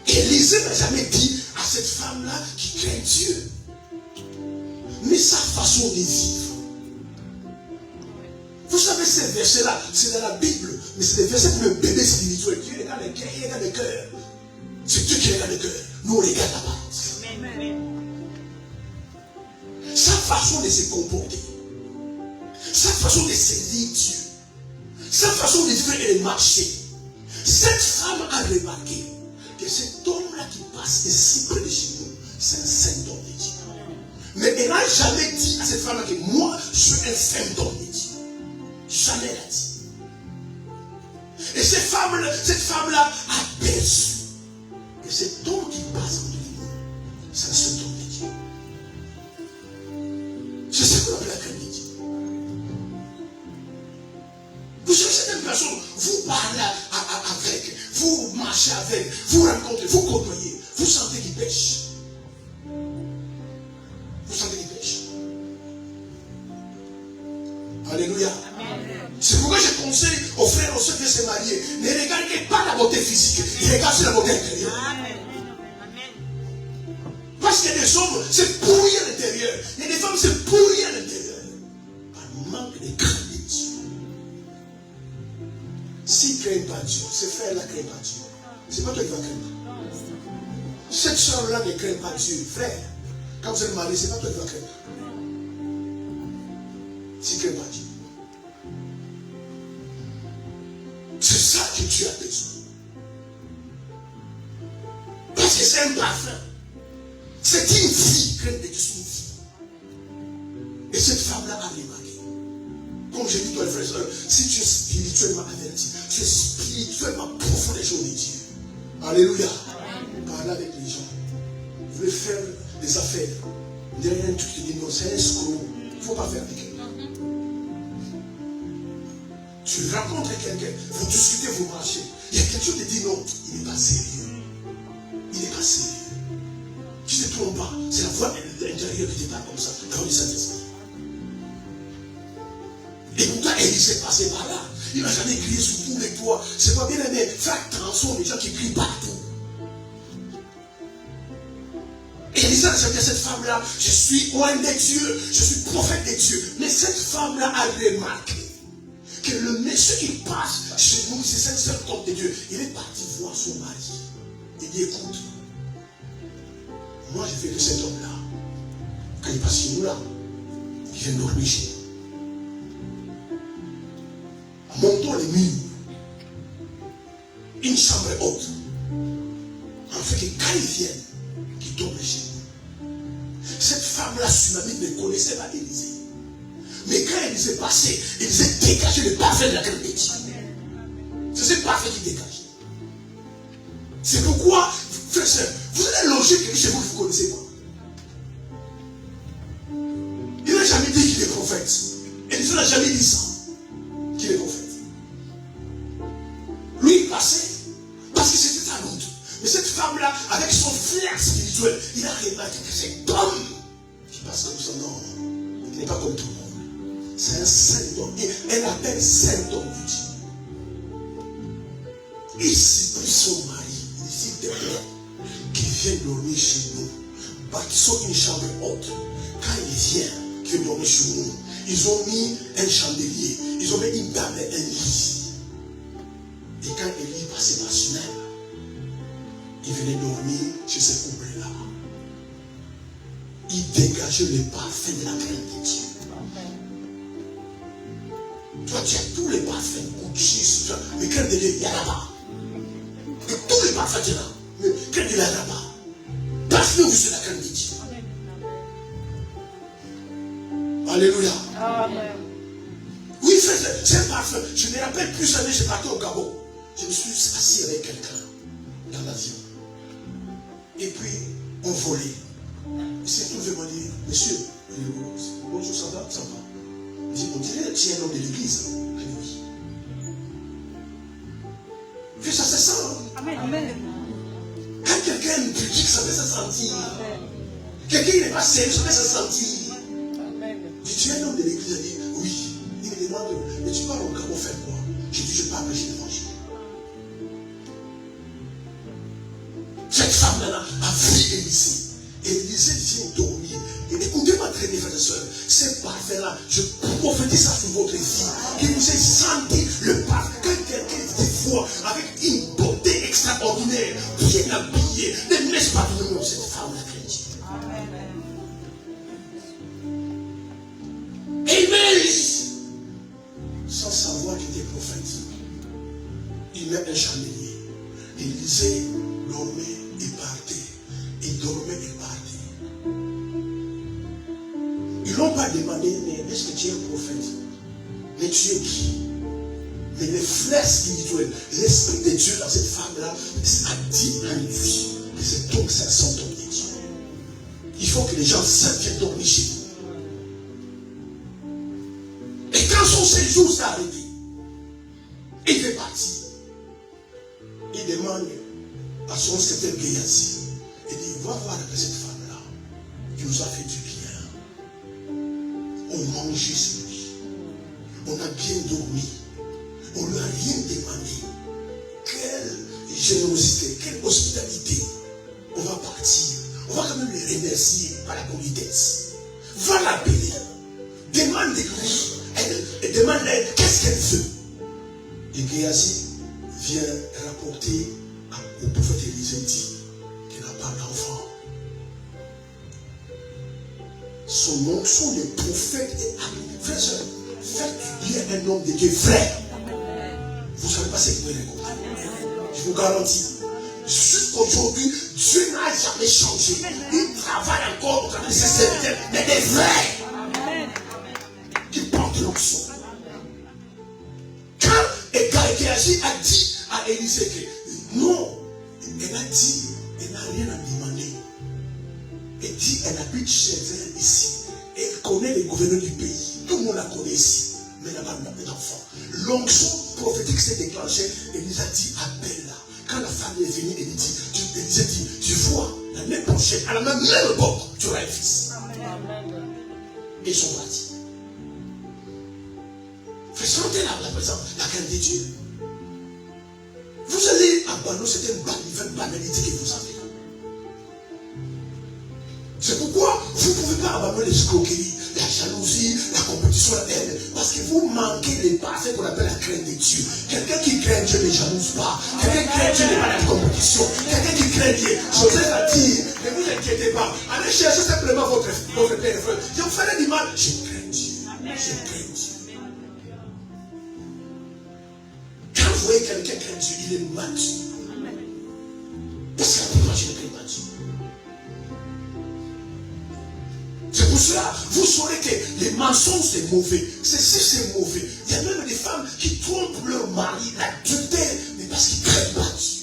Élisée n'a jamais dit à cette femme-là qui craint Dieu. Mais sa façon de vivre. Vous savez, ces versets-là, c'est dans la Bible, mais c'est des versets pour le bébé spirituel. Dieu regarde le cœur, il regarde le cœur. C'est Dieu qui regarde le cœur. Nous, on regarde la base. Sa façon de se comporter, sa façon de servir Dieu, sa façon de vivre et de marcher. Cette femme a remarqué que cet homme-là qui passe ici près de chez nous, c'est un saint homme de Dieu. Mais elle n'a jamais dit à cette femme-là que moi, je suis un saint homme de Dieu. Jamais l'a dit. Et cette femme-là a perçu que cet homme qui passe entre nous, c'est un saint homme de Dieu. C'est ce qu'on appelle la crainte de Dieu. Vous savez, certaines personnes, vous parlez avec, vous marchez avec, vous rencontrez, vous côtoyez, vous sentez qu'ils pêchent. Vous sentez qu'ils pêchent. Alléluia. C'est pourquoi je conseille aux frères, aux soeurs de se marier. Ne regardez pas la beauté physique, regardez sur la beauté intérieure. Parce qu'il y a des hommes, c'est pourri à l'intérieur. Il y a des femmes, c'est pourri à l'intérieur. Par manque de crainte de Dieu. S'ils ne craignent pas Dieu, ces frères-là ne craignent pas Dieu. C'est pas toi qui vas craindre. Cette soeur-là ne craint pas Dieu. Frère, quand vous êtes marié, c'est pas toi qui vas craindre. S'ils ne craignent pas Dieu. C'est ça que Dieu a besoin. Parce que c'est un parfum. C'est une vie, crainte de Dieu, c'est une vie. Et cette femme-là a remarqué. Comme je dis, toi, frère, si tu es spirituellement averti, tu es spirituellement profond des choses de Dieu. Alléluia. Parlez avec les gens. Vous voulez faire des affaires. Derrière un truc qui dit non, c'est un escroc. Il ne faut pas faire avec elle. Tu rencontres quelqu'un, vous discutez, vous marchez. Il y a quelque chose qui dit non, il n'est pas sérieux. Il n'est pas sérieux. Tu ne te trompes pas. C'est la voix intérieure qui te parle comme ça. Dans le Saint-Esprit. Et pourtant, Élisée passait par là. Il n'a jamais crié sur tous les toits. C'est pas bien aimé. Faire attention les gens qui crient partout. Élisée a dit à cette femme-là, je suis loin des dieux, je suis prophète des dieux. Mais cette femme-là a remarqué que le monsieur qui passe chez nous, c'est un seul homme de Dieu. Il est parti voir son mari. Il dit, écoute, moi j'ai fait de cet homme-là, quand il passe chez nous là, il vient dormir chez nous. Montons les murs. Une chambre haute. En fait que quand ils viennent, qu'ils dorment chez nous. Cette femme-là, Sunamite, ne connaissait pas Élisée. Mais quand Élisée passait, Élisée dégageait le parfum de la grande Dieu. C'est ce parfum qui dégage. C'est pourquoi, frère, sœur, vous allez loger quelqu'un chez vous que vous ne connaissez pas. Il n'a jamais dit qu'il est prophète. Élisée n'a jamais dit ça, qu'il est prophète. Lui, il passait, parce que c'était sa route. Mais cette femme-là, avec son flair spirituel, il a remarqué que cet homme qui passe comme son nom, il n'est pas comme tout le monde. C'est un saint homme. Elle appelle saint homme du Dieu. Il supplie son mari, il dit, s'il te plaît, qu'il vienne dormir chez nous. Bâtissons une chambre haute. Quand il vient, qu'il vienne dormir chez nous, ils ont mis un chandelier, ils ont mis une table et un lit. Et quand Élie passait par Sunem, il venait dormir chez ce couple-là. Il dégageait le parfum de la crainte de Dieu. Toi, tu as tous les parfums, Gucci, mais crainte de Dieu, il y a là-bas. Et tous les parfums, tu as là. Mais crainte de Dieu, il y a là-bas. Parce que vous êtes la crainte de Dieu. Alléluia. Amen. Oui, c'est un parfum. Je me rappelle plus jamais, j'ai parti au Gabon. Je me suis assis avec quelqu'un dans l'avion. Et puis, on volait. Il s'est trouvé, il m'a dit, monsieur, bonjour, ça va? Ça va. Il dit, on dirait que tu es un homme de l'église. J'ai dit oui. Puis ça se sent. Amen. Amen. Quand quelqu'un est public, ça peut se sentir. Quelqu'un n'est pas sérieux, ça peut se sentir. Amen. Je dis, tu es un homme de l'église? Il dit, oui. Il me demande, mais tu parles au Gabon faire quoi? Je dis, je parle prêcher l'évangile. Cette femme-là a vu Élisée. Élisée vient dormir. Et écoutez-moi très bien, frères et sœurs. Ce parfum-là, je prophétise ça sur votre vie. Que vous ayez senti le parfum. Quand quelqu'un te voit avec une beauté extraordinaire, bien habillée, ne laisse pas tout le monde cette femme-là chrétienne. Amen. Sans savoir qu'il était prophète, il met un chandelier. Élisée dormait et partait. Il dormait et partait. Ils n'ont pas demandé, mais est-ce que tu es un prophète? Mais tu es qui? Mais le flair spirituel, l'esprit de Dieu dans cette femme-là a dit à lui que c'est donc ça son homme de Dieu. Il faut que les gens viennent dormir chez nous. Et quand son séjour s'est arrêté, il fait partir. Il demande à son secrétaire Géasi. Il dit, va voir avec cette femme-là qui nous a fait du bien. On mangeait sur lui. On a bien dormi. On ne lui a rien demandé. Quelle générosité, quelle hospitalité. On va partir. On va quand même les remercier par la politesse. Va l'appeler. Demande de lui. Demande-lui qu'est-ce qu'elle veut. Et Géasi vient rapporter au prophète Élisée, dit qu'il n'a pas d'enfant. Son nom sont les prophètes et amis. Frère, faites du bien un homme de Dieu vrai. Vous ne savez pas ce que vous voulez rencontrer. Je vous garantis. Jusqu'aujourd'hui, Dieu n'a jamais changé. Il travaille encore au travers de ses serviteurs, mais des vrais qui portent l'onction. Quand Géasi a dit à Élisée que non, elle a dit, elle n'a rien à demander. Elle dit, elle habite chez elle ici. Elle connaît les gouverneurs du pays. Tout le monde la connaît ici. Mais elle n'a pas d'enfant. L'onction prophétique s'est déclenchée. Élisée a dit, appelle-la. Quand la femme est venue, Élisée dit, tu vois, l'année prochaine, à la même époque, tu auras un fils. Et ils sont partis. Sentez la présence, la crainte de Dieu. Vous allez abandonner cette banalité que vous avez. C'est pourquoi vous ne pouvez pas abandonner l'escroquerie, la jalousie, la compétition, la haine. Parce que vous manquez les parfaits qu'on appelle la crainte de Dieu. Quelqu'un qui craint Dieu ne jalouse pas. Quelqu'un qui craint Dieu n'est pas dans la compétition. Quelqu'un qui craint Dieu. Joseph a dit, ne vous inquiétez pas. Allez chercher simplement votre père et frère. Je vous ferai du mal. Je crains Dieu. Je crains Dieu. Quand vous voyez quelqu'un qui craint Dieu, il est mature. Parce qu'après moi, je ne crains pas Dieu. C'est pour cela, vous saurez que les mensonges c'est mauvais. Ceci c'est mauvais. Il y a même des femmes qui trompent leur mari, l'adultère, mais parce qu'ils ne craignent pas Dieu.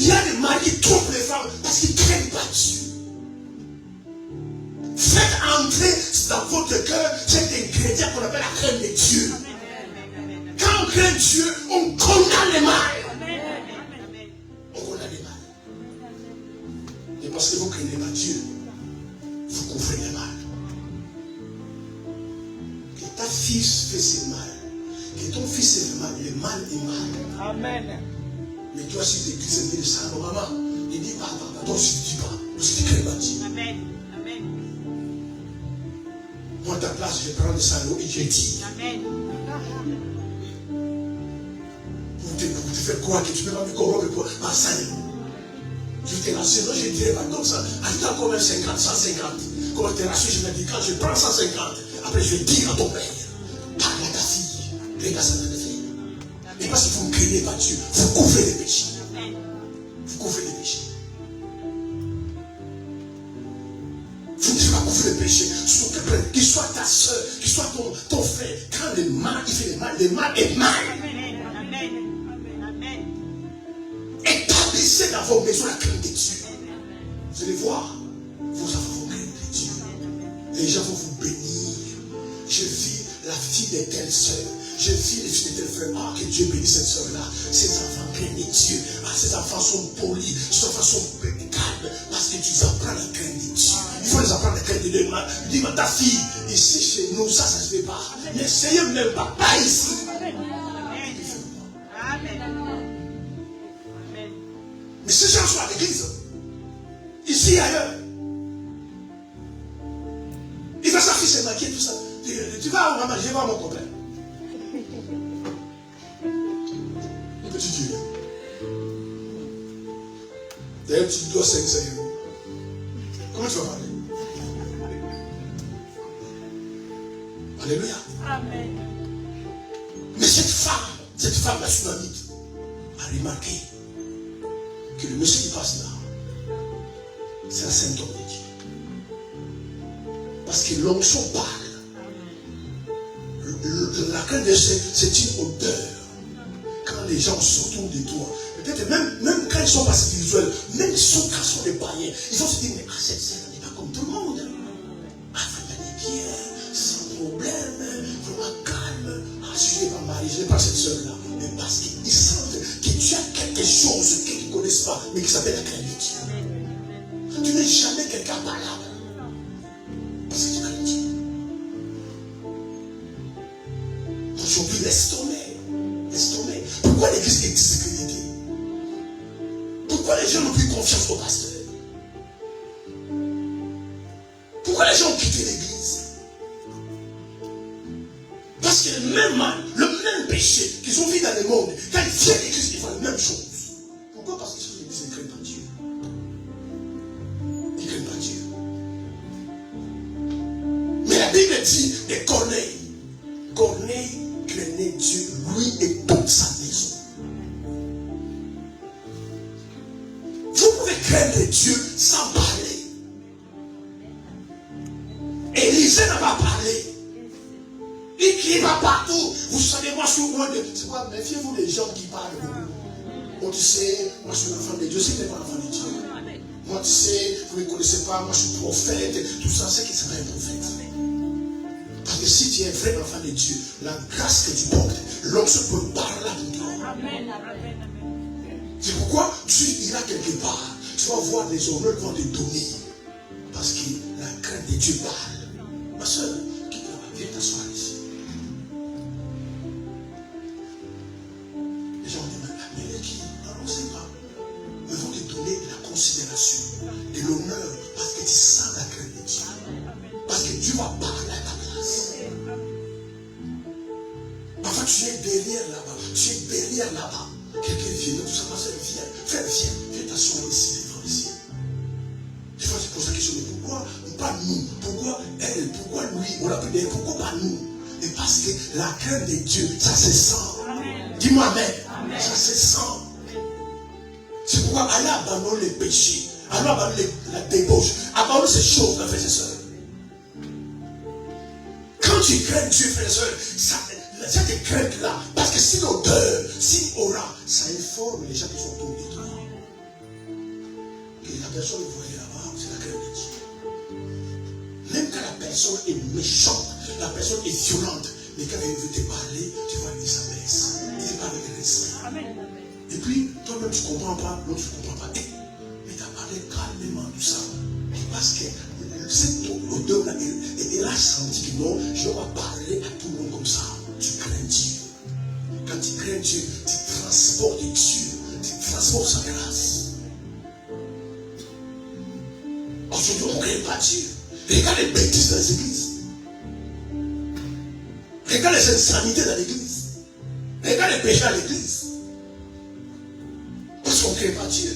Il y a des maris qui trompent les femmes parce qu'ils ne craignent pas Dieu. Faites entrer dans votre cœur cet ingrédient qu'on appelle la crainte de Dieu. Quand on craint Dieu, on condamne les mal. On condamne les mal. Et parce que vous ne craignez pas Dieu, vous couvrez le mal. Que ta fille fait ce mal, que ton fils fait le mal est mal. Amen. Mais toi, si tu es christian de ça, maman, il dit pas, toi, si tu dis pas, parce que tu ne crées pas Dieu. Amen. Amen. Moi, à ta place, je prends le salaud et je dis. Amen. Vous te faites croire que tu ne peux pas me corrompre par ça. Je te rassure, je ne dirais pas comme ça. Ajoute encore même 50, 150. Quand je te rassure, je me dis, quand je prends 150, après je vais dire à ton père, parle à ta fille, regarde ça dans le fait. Et parce que vous ne craignez pas Dieu, vous couvrez les péchés. Vous couvrez les péchés. Vous ne devez pas couvrir les péchés. Qu'il soit ta soeur, qu'il soit ton frère, quand le mal, il fait le mal est mal. Établissez dans vos maisons la crainte de Dieu. Vous allez voir, vos enfants vont craindre de Dieu. Les gens vont vous bénir. Je vis la fille de telle soeur. Je vis les filles de telle frère. Ah, que Dieu bénisse cette soeur-là. Ces enfants craignent Dieu. Ah, ces enfants sont polis. Ces enfants sont calmes. Parce que tu apprends la crainte de Dieu. Il faut les apprendre la crainte de Dieu. Dis, mais ta fille, ici chez nous, ça ne se fait pas. N'essayez même pas. Pas ici. Mais ces gens sont à l'église. Ici et ailleurs. Il va sa fille se maquiller, tout ça. Tu vas où, maman? Je vais voir mon copain. Petit Dieu. D'ailleurs, tu dois 500 euros. Comment tu vas parler? Alléluia. Amen. Mais cette femme, la Sunamite, a remarqué que le monsieur qui passe là, c'est un symptôme de Dieu. Parce que l'onction parle. La crainte de Dieu, c'est une odeur. Quand les gens sont autour de toi, peut-être même quand ils ne sont pas spirituels, même quand ils sont des païens, ils vont se dire, mais cette sœur n'est pas comme tout le monde. Ah, elle est bien, sans problème, vraiment calme. Ah, si je n'ai pas marié, je n'ai pas cette sœur-là. Mais parce qu'ils sentent que tu as quelque chose qu'ils ne connaissent pas, mais qui s'appelle la crainte de Dieu. Tu n'es jamais quelqu'un parlable. Parce que tu crains Dieu. Aujourd'hui, laisse tomber. Laisse tomber. Pourquoi l'église est discréditée? Pourquoi les gens n'ont plus confiance au pasteur? Pourquoi les gens ont quitté l'église? Parce que le même péché qu'ils ont vu dans le monde, quand ils viennent à l'église, ils font la même chose. Pourquoi? Parce que l'église ne craint pas Dieu. Ils ne craignent pas Dieu. Mais la Bible dit de Corneille. Corneille craignait Dieu, lui et toute sa maison. Vous pouvez craindre Dieu sans parler. Élisée n'a pas parlé. Il crie pas partout. Vous savez, moi je suis loin de... C'est quoi? Méfiez-vous des gens qui parlent beaucoup. Tu sais, moi je suis l'enfant de Dieu. C'est pas l'enfant de Dieu. Moi tu sais, vous ne me connaissez pas, moi je suis prophète. Tout ça, c'est qui sera un prophète. Parce que si tu es un vrai enfant de Dieu, la grâce que tu portes, l'onction peut parler pour toi. C'est pourquoi tu iras quelque part. Tu vas voir les honneurs qui vont te donner. Parce que la crainte de Dieu parle. Ma soeur, quitte là-bas, viens t'asseoir ici. Toi, tu es derrière là-bas. Tu es derrière là-bas. Quelqu'un vient, tout ça, viens. Frère, viens t'asseoir ici, devant ici. Des fois, c'est pour ça que je me dis, pourquoi pas nous? Pourquoi elle? Pourquoi lui? On l'a pris, pourquoi pas nous? Et parce que la crainte de Dieu, ça se sent. Dis-moi amen. Ça se sent. C'est pourquoi allez abandonner les péchés. Allez abandonner la débauche. Abandonne ces choses, frères et sœurs. Quand tu crains Dieu, frères et sœurs, cette crainte-là, parce que si l'odeur, si l'aura, ça informe les gens qui sont autour de toi. Que la personne que vous voyez là-bas, c'est la crainte de Dieu. Même quand la personne est méchante, la personne est violente, mais quand elle veut te parler, tu vois, il sa baisse. Il te parle avec respect. Et puis, toi-même, tu ne comprends pas, l'autre, tu ne comprends pas. Mais tu as parlé calmement, tout ça. Parce que cette odeur-là, elle a senti que non, je ne vais pas parler à tout le monde comme ça. Tu crains Dieu. Quand tu crains Dieu, tu transportes Dieu. Tu transportes sa grâce. Aujourd'hui, on ne craint pas Dieu. Regarde les bêtises dans les églises. Regarde les insanités dans l'église. Regarde les péchés à l'église. Parce qu'on ne craint pas Dieu.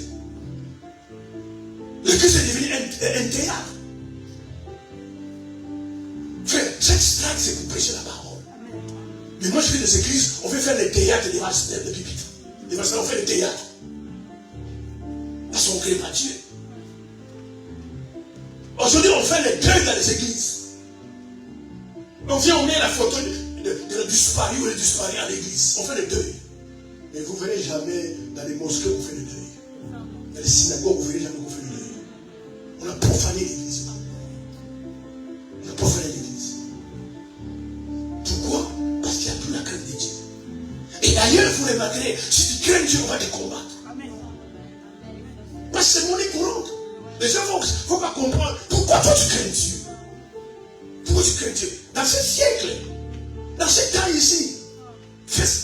L'église est devenue un théâtre. Frère, cette strike, c'est pour prêcher la parole. Mais moi, je fais des églises, on veut faire des théâtres des pasteurs de pupitre. Des pasteurs, on fait des théâtres. Parce qu'on ne craint pas Dieu. Aujourd'hui, on fait les deuils dans les églises. On vient, on met la photo du disparu ou le disparu à l'église. On fait les deuils. Mais vous ne verrez jamais dans les mosquées où on fait les deuils. Dans les synagogues, vous ne verrez jamais qu'on fait les deuils. On a profané l'église. On a profané l'église. Pourquoi? Parce qu'il n'y a plus la crainte de Dieu. Et d'ailleurs, vous remarquerez, si tu crains Dieu, on va te combattre. Parce que c'est monnaie courante. Les gens ne vont pas comprendre pourquoi toi tu crains Dieu. Pourquoi tu crains Dieu? Dans ce siècle, dans ce temps ici,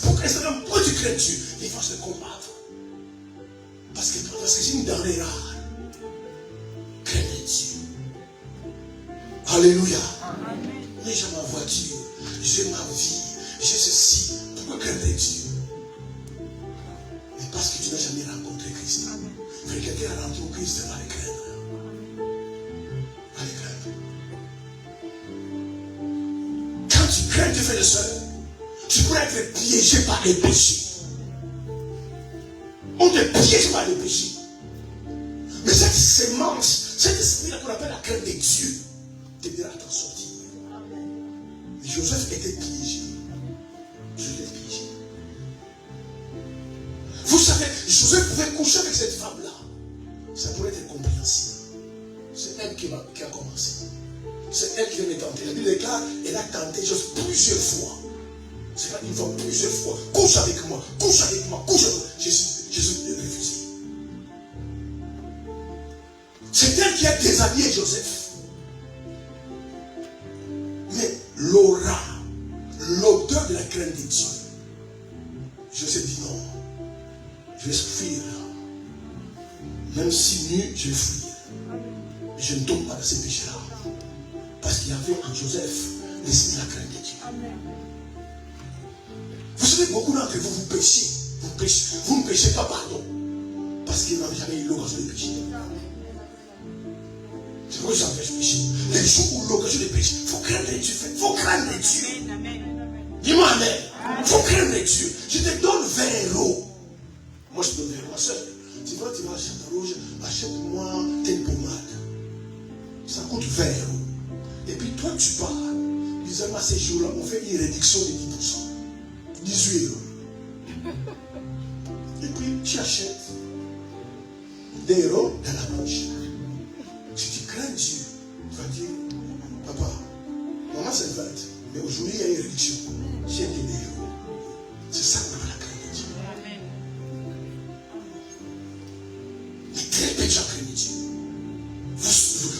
pourquoi tu crains Dieu? Il faut se combattre. Parce que c'est une denrée rare. Craignez Dieu. Alléluia. Mais j'ai ma voiture, j'ai ma vie, j'ai ceci. Pourquoi craindre Dieu? Mais parce que tu n'as jamais rencontré Christ. Mais quelqu'un a rencontré Christ, va le craindre. Va le craindre. Quand tu crains Dieu, frère et soeur, tu pourrais être piégé par les péchés. On te piège par les péchés. Mais cette sémence, cet esprit-là qu'on appelle la crainte de Dieu, te dira à t'en sortir. Et Joseph était piégé. Joseph piégé. Vous savez, Joseph pouvait coucher avec cette femme-là. Ça pourrait être compréhensible. C'est elle qui a commencé. C'est elle qui vient me tenter. La Bible déclare, elle a tenté Joseph plusieurs fois. C'est pas une fois, plusieurs fois. Couche avec moi, couche avec moi, couche avec moi. Jésus a refusé. C'est elle qui a déshabillé Joseph. Mais l'aura, l'odeur de la crainte de Dieu, Joseph dit non. Je vais fuir. Même si nu, je vais fuir. Je ne tombe pas dans ces péchés-là. Parce qu'il y avait en Joseph l'esprit de la crainte de Dieu. Vous savez, beaucoup d'entre vous, vous péchez. Vous ne péchez pas pardon. Parce qu'il n'a jamais eu l'occasion de pécher. C'est pourquoi j'en fais pécher. Les jours où l'occasion de pécher, il faut craindre Dieu. Il faut craindre Dieu. Dis-moi amen. Il faut craindre Dieu. Je te donne 20 €. Moi, je te donne 20 €. Ma soeur, tu vas acheter un rouge, achète-moi telle pommade. Ça coûte 20 €. Et puis toi, tu pars. Bizarrement, ces jours-là, on fait une réduction de 10%. 18 €. Et puis, tu achètes des euros dans la bouche. Si tu crains Dieu, tu vas dire, papa, maman c'est 20, mais aujourd'hui il y a une réduction. J'ai des euros. C'est ça qu'on a la crainte de Dieu. Mais très peu de gens craignent Dieu.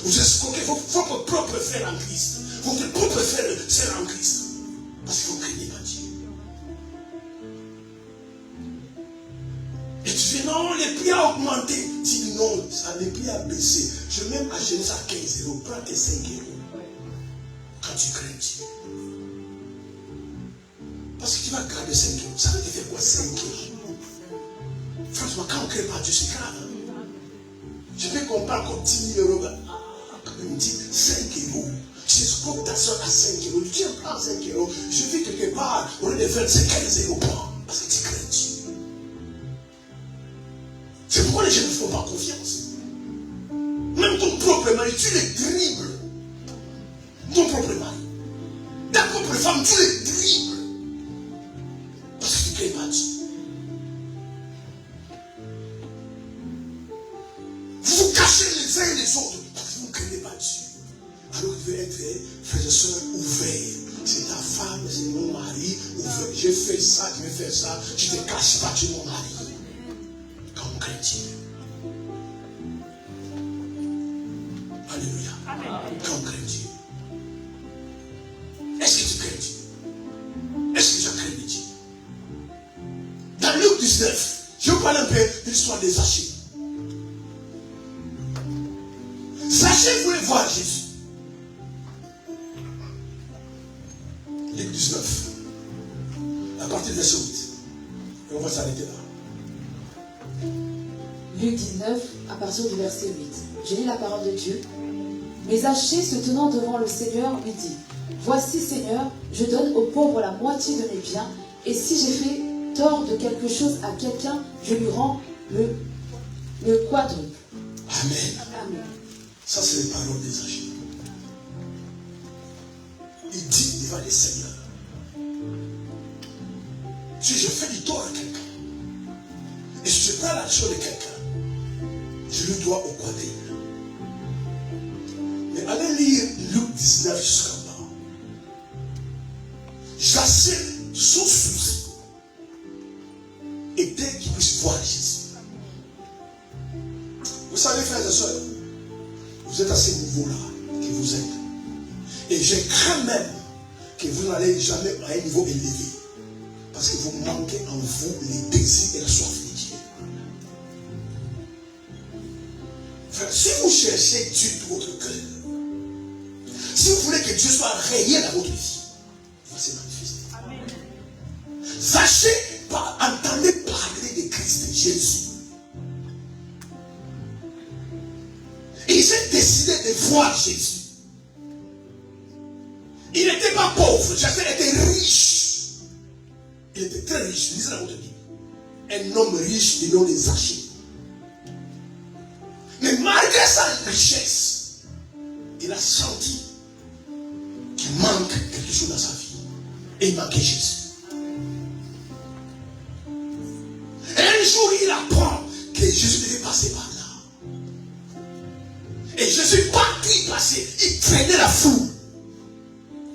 Vous escroquez votre propre frère en Christ. Votre propre frère en Christ. Parce que vous ne craignez pas Dieu. Et tu dis non, les prix ont augmenté. Tu dis non, les prix ont baissé. Je vais même acheter ça à 15 €. Prends tes 5 €. Quand tu crains Dieu. Parce que tu vas garder 5 kilos. Ça veut te faire quoi 5 kilos? Franchement, quand on ne crée pas Dieu, c'est grave. Hein? Je veux qu'on parle comme 10 000 euros. Quand même dit 5 euros. Je scrope ta soeur à 5 euros. Tu prends 5 euros. Je vis quelque part. Au lieu de faire 15 euros. Parce que tu crains Dieu. C'est pourquoi les gens ne font pas confiance. Même ton propre mari, tu les dribbles. Ton propre mari. Ta propre femme, tu les dribbles. Parce que tu ne crées pas Dieu. Vous vous cachez les uns et les autres parce que vous ne craignez pas Dieu. Alors vous devez être, frères et sœurs, ouverts. C'est ta femme, c'est mon mari. Ouvert. J'ai fait ça, je vais faire ça. Tu ne te caches pas, tu es mon mari. Quand on craint Dieu. Alléluia. Amen. Quand on craint Dieu. Est-ce que tu crains Dieu? Est-ce que tu as craint Dieu? Dans Luc 19, je vais vous parler un peu de l'histoire des Zachée. Zachée voulait voir Jésus. Luc 19, à partir du verset 8. Et on va s'arrêter là. Luc 19, à partir du verset 8. Je lis la parole de Dieu. Mais Zachée, se tenant devant le Seigneur, lui dit: Voici, Seigneur, je donne aux pauvres la moitié de mes biens, et si j'ai fait tort de quelque chose à quelqu'un, je lui rends le quadruple. Amen. Amen. Ça, c'est les paroles des Zachée. Il dit devant le Seigneur: si je fais du tort à quelqu'un, et si je prends l'argent de quelqu'un, je lui dois au quadruple. Mais allez lire Luc 19 jusqu'en bas. Zachée, son souci était qu'il puisse voir Jésus. Vous savez, frères et sœurs, vous êtes à ce niveau-là que vous êtes. Et je crains même que vous n'allez jamais à un niveau élevé. Parce que vous manquez en vous les désirs et la soif de Dieu. Frère, si vous cherchez Dieu de votre cœur, si vous voulez que Dieu soit réel dans votre vie, il va se manifester. Sachez, entendez parler de Christ, de Jésus. Et il s'est décidé de voir Jésus. Il n'était pas pauvre, Jésus était riche. Il était très riche, lisez la votre Bible. Un homme riche du nom de Zachée. Mais malgré sa richesse, il a senti qu'il manque quelque chose dans sa vie. Et il manquait Jésus. Et un jour, il apprend que Jésus devait passer par là. Et Jésus partit passer. Il traînait la foule.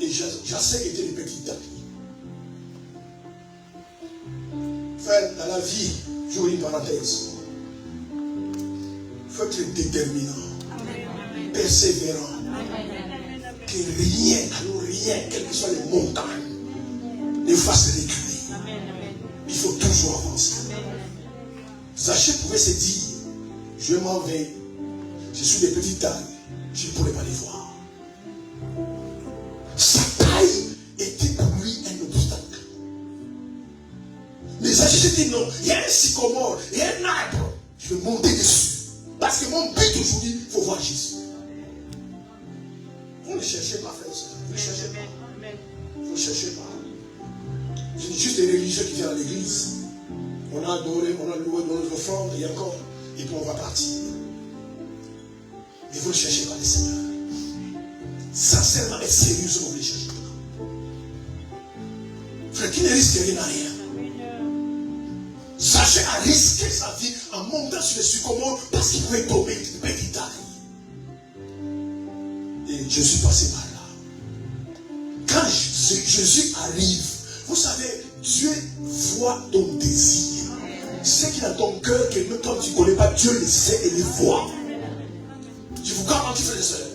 Et Jacques était le petit tapis. Frère, dans la vie, j'ouvre une parenthèse. Il faut être déterminant, persévérant. Que rien, alors rien, quelles que soient les montagnes, ne fasse reculer. Il faut toujours avancer. Zachée pouvait se dire: je m'en vais, je suis de petite taille, je ne pourrais pas les voir. Sa taille était pour lui un obstacle. Mais Zachée se dit: non, il y a un sycomore, il y a un arbre, je vais monter dessus. Parce que mon but aujourd'hui, il faut voir Jésus. Vous ne cherchez pas, frère. Vous ne cherchez pas. Vous ne cherchez pas. C'est juste des religieux qui viennent à l'église. On a adoré, on a loué dans nos offrandes, et encore, et puis on va partir. Mais vous ne cherchez pas le Seigneur. Sincèrement et sérieusement, vous ne cherchez pas. Frère, qui ne risque rien à rien. Zachée a risqué sa vie en montant sur le sycomore parce qu'il pouvait tomber de petite taille. Et je suis passé par là. Quand Jésus arrive, vous savez, Dieu voit ton désir. Ce qui est dans ton cœur, que même quand tu ne connais pas, Dieu le sait et le voit. Je vous garantis, frères et sœurs,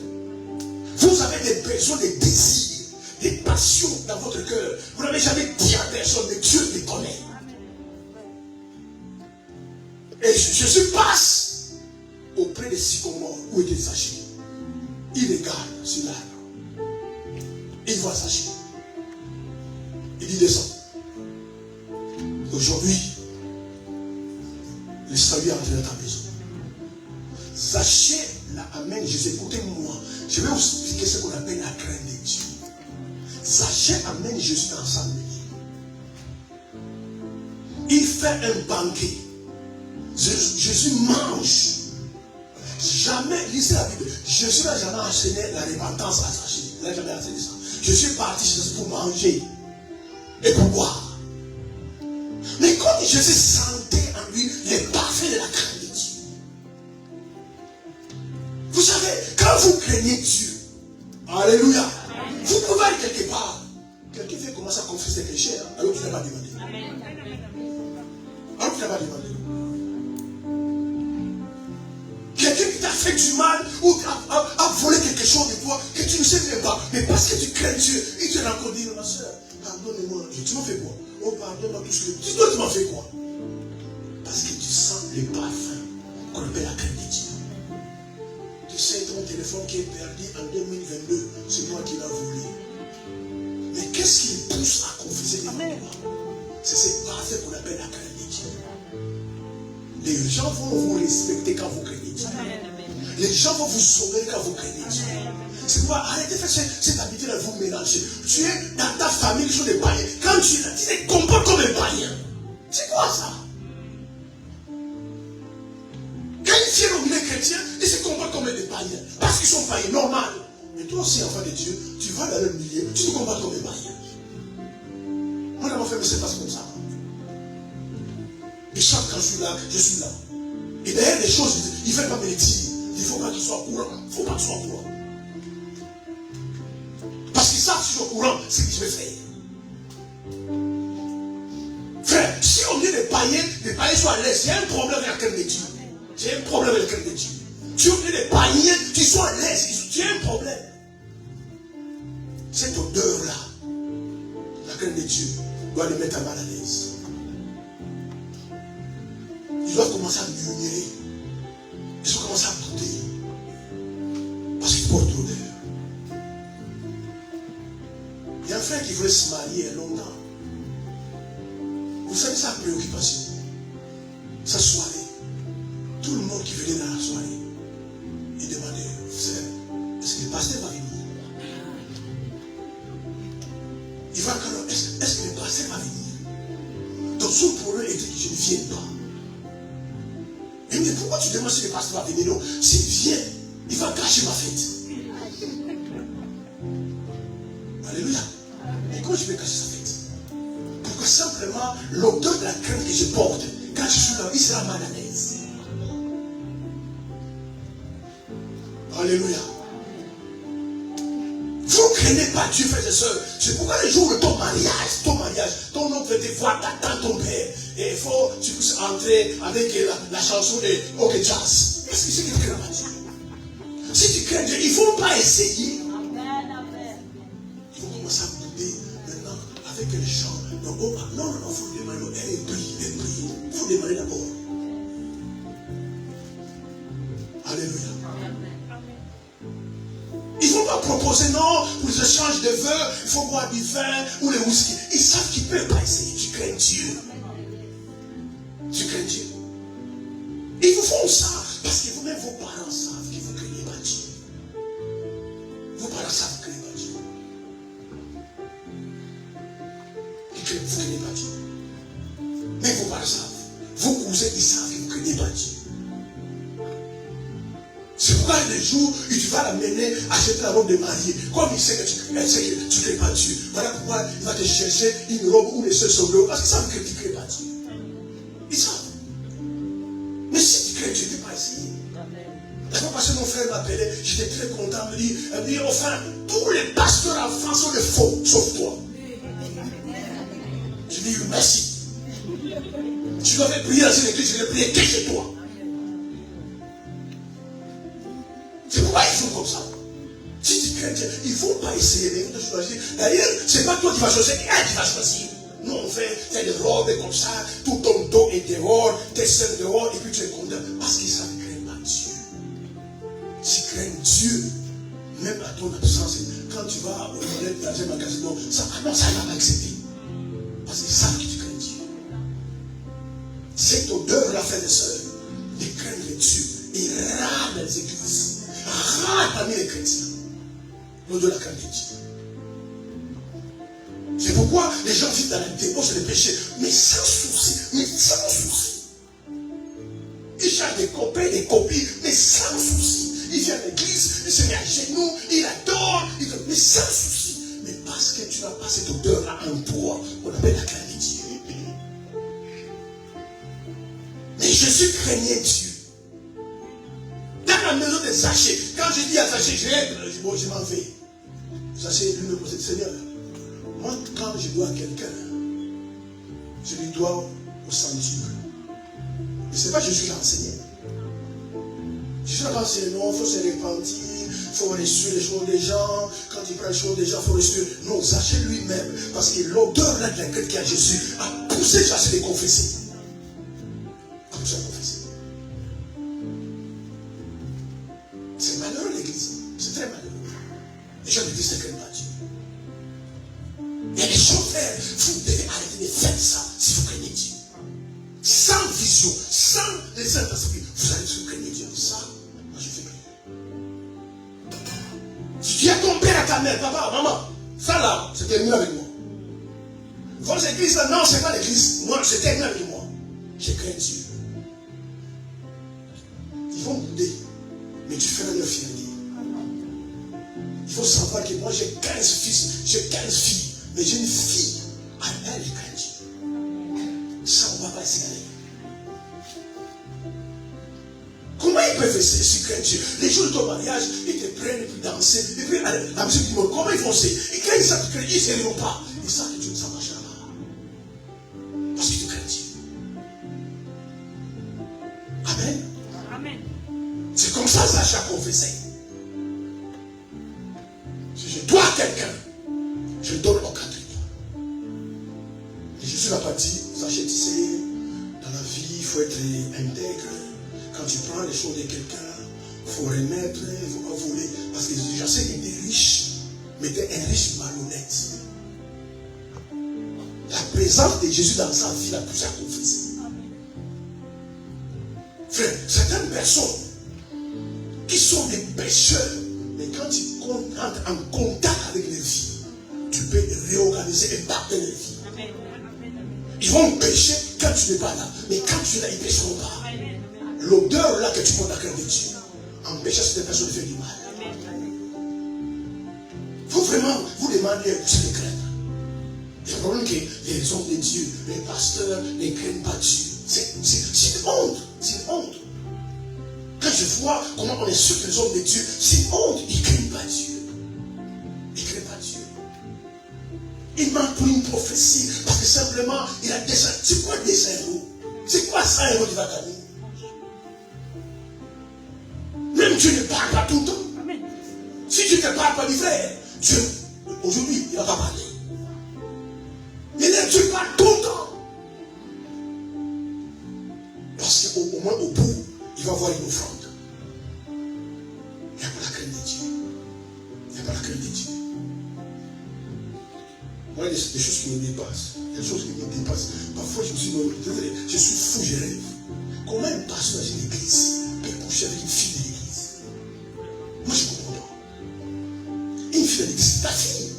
vous avez des besoins, des désirs, des passions dans votre cœur. Vous n'avez jamais dit à personne, mais Dieu les connaît. Et Jésus passe auprès des sycomores où était Zachée. Il regarde sur l'arbre. Il voit Zachée. Il dit: descends. Aujourd'hui, le salut est entré dans ta maison. Sachez la Amen. Jésus, écoutez-moi. Je vais vous expliquer ce qu'on appelle la crainte de Dieu. Sachez Amen. Jésus dans sa maison. Il fait un banquet. Jésus mange. Jamais, lisez la Bible. Jésus n'a jamais enseigné la repentance à sa chair. Il n'a jamais enseigné ça. Jésus est parti chez Jésus pour manger et pour boire. Mais quand Jésus sentait en lui les parfaits de la crainte de Dieu. Vous savez, quand vous craignez Dieu, alléluia, vous pouvez aller quelque part. Quelqu'un vient commencer à confesser ses péchés, alors tu n'as pas demandé. Alors tu n'as pas demandé. Quelqu'un qui t'a fait du mal ou a volé quelque chose de toi que tu ne sais même pas, mais parce que tu crains Dieu, il te l'a dit, ma soeur, pardonne-moi, tu m'as fait quoi? Oh, pardonne-moi tout ce que tu dois, tu m'as fait quoi? Parce que tu sens les parfums qu'on appelle la crainte de Dieu. Tu sais, ton téléphone qui est perdu en 2022, c'est moi qui l'ai volé. Mais qu'est-ce qui pousse à confesser devant toi? C'est ces parfums qu'on appelle la crainte de Dieu. Les gens vont vous respecter quand vous craignez Dieu. Les gens vont vous honorer quand vous craignez Dieu. C'est pourquoi arrêtez de faire cette habitude de vous mélanger. Tu es dans ta famille, qui sont des païens. Quand tu es là, tu te comportes comme un païen. C'est quoi ça? Quand ils viennent au milieu chrétien, ils se comportent comme des païens. Parce qu'ils sont païens, normal. Mais toi aussi, enfant de Dieu, tu vas dans le milieu, tu te comportes comme un païen. Moi, dans ma famille, c'est pas comme ça. Et chaque quand je suis là, je suis là. Et derrière des choses, il ne fait pas me le dire. Il ne faut pas qu'il soit au courant. Il ne faut pas qu'il soit au courant. Parce qu'ils savent si je suis au courant, c'est ce que je vais faire. Frère, si on dit les païens soient à l'aise, il y a un problème avec la crainte de Dieu. J'ai un problème avec la crainte de Dieu. Tu veux que les païens, tu sois à l'aise, tu as un problème. Cette odeur-là, la crainte de Dieu, doit les mettre mal à l'aise. Ils doivent commencer à murmurer. Ils doivent commencer à douter. Parce qu'ils portent l'odeur. Il y a un frère qui voulait se marier longtemps. Vous savez sa préoccupation. Sa soirée. Tout le monde qui venait dans la soirée, il demandait, frère, est-ce que le pasteur va venir? Il va quand est-ce que le pasteur va venir? Donc son problème était que je ne vienne pas. Il me dit, pourquoi tu demandes si le pasteur va venir? Non, s'il vient, il va gâcher ma fête. Alléluia. Et comment je vais gâcher sa fête? Pourquoi simplement l'odeur de la crainte que je porte, quand je suis là, il sera mal à l'aise. Alléluia. Vous ne craignez pas Dieu, frères et sœurs. C'est pourquoi le jour de ton mariage, ton oncle veut te voir, t'attend ton père. Et il faut que tu puisses entrer avec la chanson de OK Jazz. Parce que c'est que tu crains pas Dieu. Si tu crains Dieu, il ne faut pas essayer. Il faut commencer à douter maintenant avec les gens. Non, il faut demander. Elle prie. Il faut demander d'abord. Alléluia. Il ne faut pas proposer, non, pour les échanges de vœux, il faut boire du vin ou le whisky. Ils savent qu'ils ne peuvent pas essayer. Tu crains Dieu. Tu crains Dieu. Ils vous font ça parce que vous-même, vos parents savent que vous ne craignez pas Dieu. Vos parents savent que vous ne craignez pas Dieu. Vous ne craignez pas Dieu. Mais vos parents savent. Vos cousins, ils savent que vous ne craignez pas Dieu. C'est pourquoi les jours où tu vas l'amener acheter la robe de mariée, comme il sait que tu ne crées pas Dieu. Voilà pourquoi il va te chercher une robe où les seuls sont bleus. Parce qu'ils savent que tu ne crées pas Dieu. Ils savent. Mais si tu crées Dieu, tu ne peux pas essayer. La fois passée, mon frère m'appelait, j'étais très content, il me dit, enfin, tous les pasteurs en France sont des faux, sauf toi. Je dis, merci. Tu devais prier dans une église, je devais prier que chez toi. C'est pourquoi ils font comme ça. Si tu crains Dieu, il ne faut pas essayer de choisir. D'ailleurs, ce n'est pas toi qui vas choisir, c'est elle qui va choisir. Nous, on fait des robes comme ça, tout ton dos est dehors, tes seins dehors, et puis tu es content. Parce qu'ils savent qu'ils ne craignent pas Dieu. S'ils craignent Dieu, même à ton absence, quand tu vas au toilette dans un magasin, ça va pas accepter. Parce qu'ils savent que tu crains Dieu. cette odeur-là, frères et sœurs, de craindre Dieu, et rare dans les églises, rare parmi les chrétiens, l'odeur de la crainte de Dieu. C'est pourquoi les gens vivent dans la débauche et le péché, mais sans souci, Ils cherchent des copains, des copines, mais sans souci. Il vient à l'église, il se met à genoux, il adore, mais sans souci. Mais parce que tu n'as pas cette odeur-là en toi, on appelle la crainte de Dieu. Mais Jésus craignait Dieu. Dans la maison de Zachée, quand je dis à Zachée, je m'en vais. Zachée, lui me posait, Seigneur, moi, quand je dois à quelqu'un, je lui dois au centime. Mais ce n'est pas Jésus qui l'a enseigné. Jésus n'a pas enseigné, non, il faut se repentir, il faut restituer les choses des gens. Quand il prend les choses des gens, il faut restituer. Non, Zachée lui-même, parce que l'odeur là de la crête qu'il y a Jésus a poussé Zachée de confesser. A poussé à confesser. C'est malheureux l'église. C'est très malheureux. Les gens de l'église ne craignent pas Dieu. Il y a des choses, frères, vous devez arrêter de faire ça si vous craignez Dieu. Sans vision, sans les Saint-Esprit, vous allez se craigner Dieu. Ça, moi je fais craindre. Si tu dis à ton père, à ta mère, papa, maman, ça là, c'est terminé avec moi. Votre église là, non, c'est pas l'église. Moi, c'est terminé avec moi. Je crains Dieu. Ils vont bouder, mais tu feras leur fierté. Il faut savoir que moi j'ai 15 fils, j'ai 15 filles. Mais j'ai une fille, à elle, je crains Dieu. Ça, on ne va pas essayer. Comment ils peuvent se craindre Dieu? Les jours de ton mariage, ils te prennent, et puis danser, et puis la musique du monde. Comment ils vont se... Et quand ils savent que ils ne s'élèveront pas, ils savent que Dieu ne s'en marchera pas. Parce que tu crains Dieu. Amen. Amen. C'est comme ça Sacha a confessé. Si je dois à quelqu'un, je donne au quatrième. Et Jésus n'a pas dit, sachez, tu sais, dans la vie, il faut être intègre. Quand tu prends les choses de quelqu'un, il faut remettre, il ne faut pas voler. Parce que je sais qu'il était riche, mais il était un riche malhonnête. La présence de Jésus dans sa vie l'a poussé à confesser. Frère, certaines personnes qui sont des pécheurs, mais quand ils entrent en contact avec les vies, tu peux réorganiser et impacter les vies. Amen. Ils vont pécher quand tu n'es pas là. Mais quand tu es là, ils ne pécheront pas. L'odeur là que tu portes à cœur de Dieu empêche à cette personne de faire du mal. Il faut vraiment vous demander à vous de craindre. Le problème que les hommes de Dieu, les pasteurs ne craignent pas Dieu. C'est une honte. C'est une honte. Quand je vois comment on insulte les hommes de Dieu, c'est une honte. Ils ne craignent pas Dieu. Ils ne craignent pas Dieu. Il manque pour une prophétie parce que simplement il a déjà. C'est quoi des héros? C'est quoi ça, un héros qui va gagner? Même Dieu ne parle pas tout le temps. Amen. Si tu ne te parles pas du frère, Dieu, aujourd'hui, il ne va pas parler. Mais là, Dieu parle tout le temps. Parce qu'au moins au bout, il va avoir une offrande. Il n'y a pas la crainte de Dieu. Il n'y a pas la crainte de Dieu. Moi, il y a des choses qui me dépassent. Il y a des choses qui me dépassent. Parfois, je me suis dit, je suis fou, je rêve. Comment un pasteur dans une église peut coucher avec une fille de l'église? Moi, je ne comprends pas. Une fille de l'église, c'est ta fille.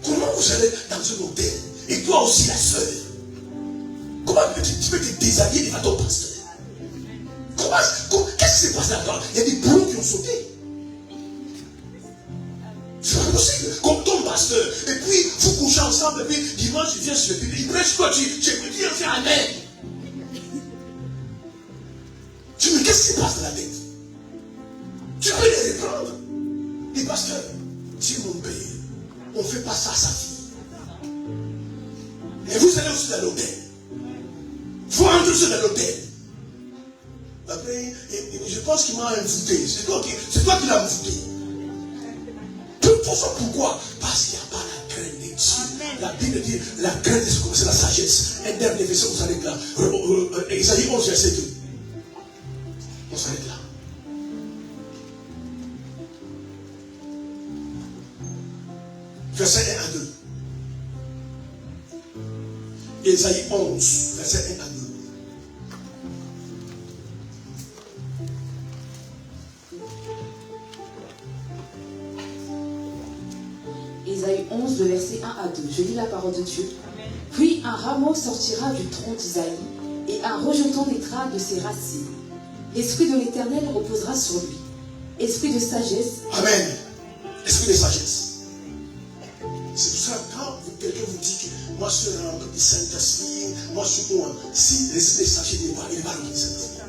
Comment vous allez dans un hôtel et toi aussi la sœur? Comment tu peux te déshabiller devant ton pasteur? Qu'est-ce qui s'est passé là-dedans? Il y a des boulons qui ont sauté. C'est pas possible. Comme ton pasteur. Et puis, vous couchez ensemble. Et puis, dimanche, tu viens sur le public. Il prêche quoi? Tu peux dire, fais Amen. Tu me dis, qu'est-ce qui se passe dans la tête? Tu peux les reprendre. Les pasteurs, Dieu mon père, on ne fait pas ça à sa fille. Et vous allez aussi dans l'hôtel. Il faut rentrer aussi dans l'hôtel. Après, je pense qu'il m'a invité. C'est toi qui l'as invité. De toute façon, pourquoi? Parce qu'il n'y a pas la crainte de Dieu. La Bible dit, la crainte de Dieu, c'est la sagesse. Un dernier verset, vous allez là. Isaïe 11, verset 2. On s'arrête là. Verset 1 à 2. Ésaïe 11, verset 1 à 2. Ésaïe 11, le verset 1 à 2. Je lis la parole de Dieu. Puis un rameau sortira du tronc d'Isaïe, et un rejeton naîtra de ses racines. L'Esprit de l'Éternel reposera sur lui. Esprit de sagesse. Amen. Esprit de sagesse. C'est pour ça que quand quelqu'un vous dit que moi je suis rempli du Saint-Esprit, moi je suis bon, si l'Esprit de sagesse n'est pas, il n'est pas rempli du Saint-Esprit.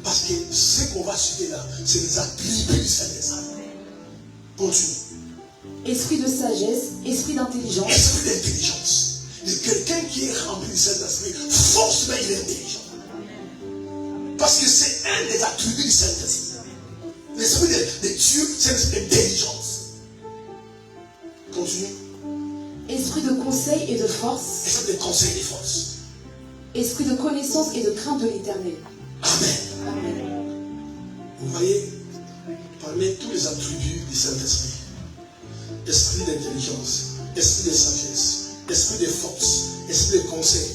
Parce que ce qu'on va suivre là, c'est les attributs du Saint-Esprit. Continue. Esprit de sagesse, esprit d'intelligence. Esprit d'intelligence. De quelqu'un qui est rempli du Saint-Esprit, forcément il est intelligent. Parce que c'est un des attributs du Saint-Esprit. L'Esprit de Dieu, c'est l'esprit d'intelligence. Continue. Esprit de conseil et de force. Esprit de conseil et de force. Esprit de connaissance et de crainte de l'Éternel. Amen. Amen. Vous voyez, parmi tous les attributs du Saint-Esprit, esprit d'intelligence, esprit de sagesse, esprit de force, esprit de conseil.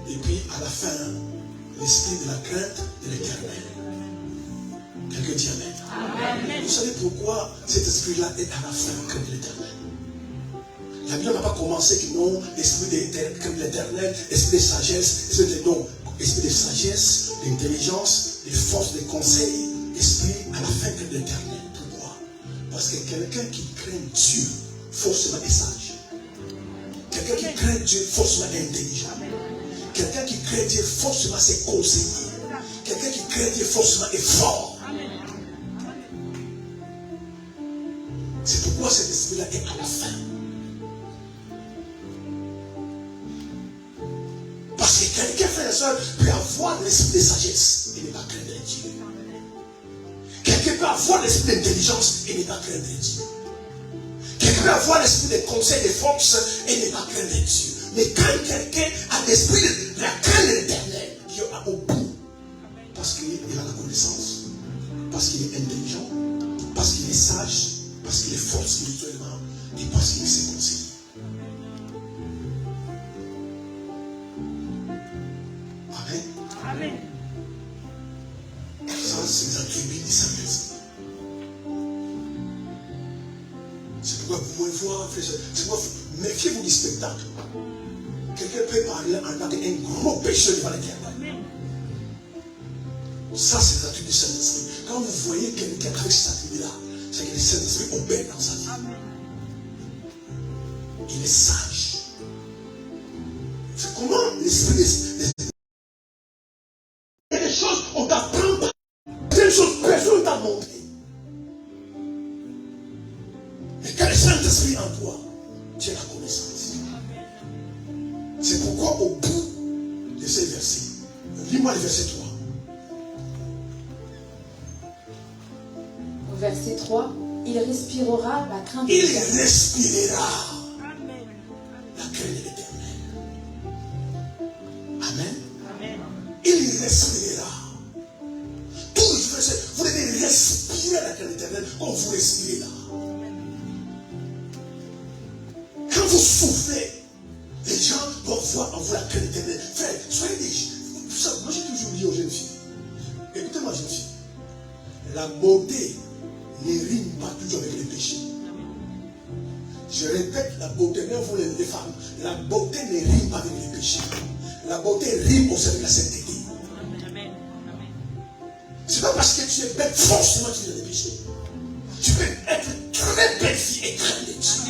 Et puis à la fin, l'esprit de la crainte de l'Éternel. Quelqu'un dit Amen. Amen. Vous savez pourquoi cet esprit-là est à la fin comme l'Éternel? La Bible n'a pas commencé que non, l'esprit de l'Éternel, esprit de sagesse, esprit de sagesse, d'intelligence, de force, de conseil, esprit à la fin comme l'Éternel. Pourquoi? Parce que quelqu'un qui craint Dieu, forcément est sage. Quelqu'un qui craint Dieu, forcément est intelligent. Quelqu'un qui craint Dieu, forcément c'est conseiller. Quelqu'un qui craint Dieu, forcément est fort. C'est pourquoi cet esprit-là est à la fin. Parce que quelqu'un, frère et soeur, peut avoir l'esprit de sagesse et ne pas craindre Dieu. Quelqu'un peut avoir l'esprit d'intelligence et ne pas craindre Dieu. Quelqu'un peut avoir l'esprit de conseil, de force et ne pas craindre Dieu. Mais quand quelqu'un a l'esprit de la crainte de l'Éternel, qui est au bout, parce qu'il a la connaissance, parce qu'il est intelligent, parce qu'il est sage, parce qu'il est fort spirituellement et parce qu'il sait conseiller. Amen. Amen. Ça, c'est les attributs du Saint-Esprit. C'est pourquoi vous pouvez voir, c'est pourquoi méfiez-vous du spectacle. Quelqu'un peut parler en tant qu'un gros pécheur devant l'Éternel. Ça, c'est les attributs du Saint-Esprit. Quand vous voyez quelqu'un avec cet attribut-là, c'est que le Saint-Esprit opère dans sa vie. Il est sage. C'est comment l'Esprit il y a des choses on t'apprend pas. Il y a des choses personne ne t'a montré. Mais quand le Saint-Esprit en toi, tu as la connaissance. C'est pourquoi au bout de ces versets, lis-moi le verset 3. Verset 3, il respirera la crainte de Il l'Éternel. respirera la crainte de l'Éternel. Amen. Amen. Il respirera. Tous les versets, vous devez respirer la crainte de l'Éternel comme vous respirez là. Quand vous soufflez, les gens doivent voir en vous la crainte de l'Éternel. Frère, soyez des gens. Moi j'ai toujours dit aux jeunes filles, écoutez-moi jeunes filles, la beauté ne rime pas toujours avec les péchés. Je répète, la beauté, même pour les femmes, la beauté ne rime pas avec les péchés. La beauté rime au sein de la sainteté. C'est pas parce que tu es belle, forcément tu as des péchés. Tu peux être très belle fille et craindre Dieu.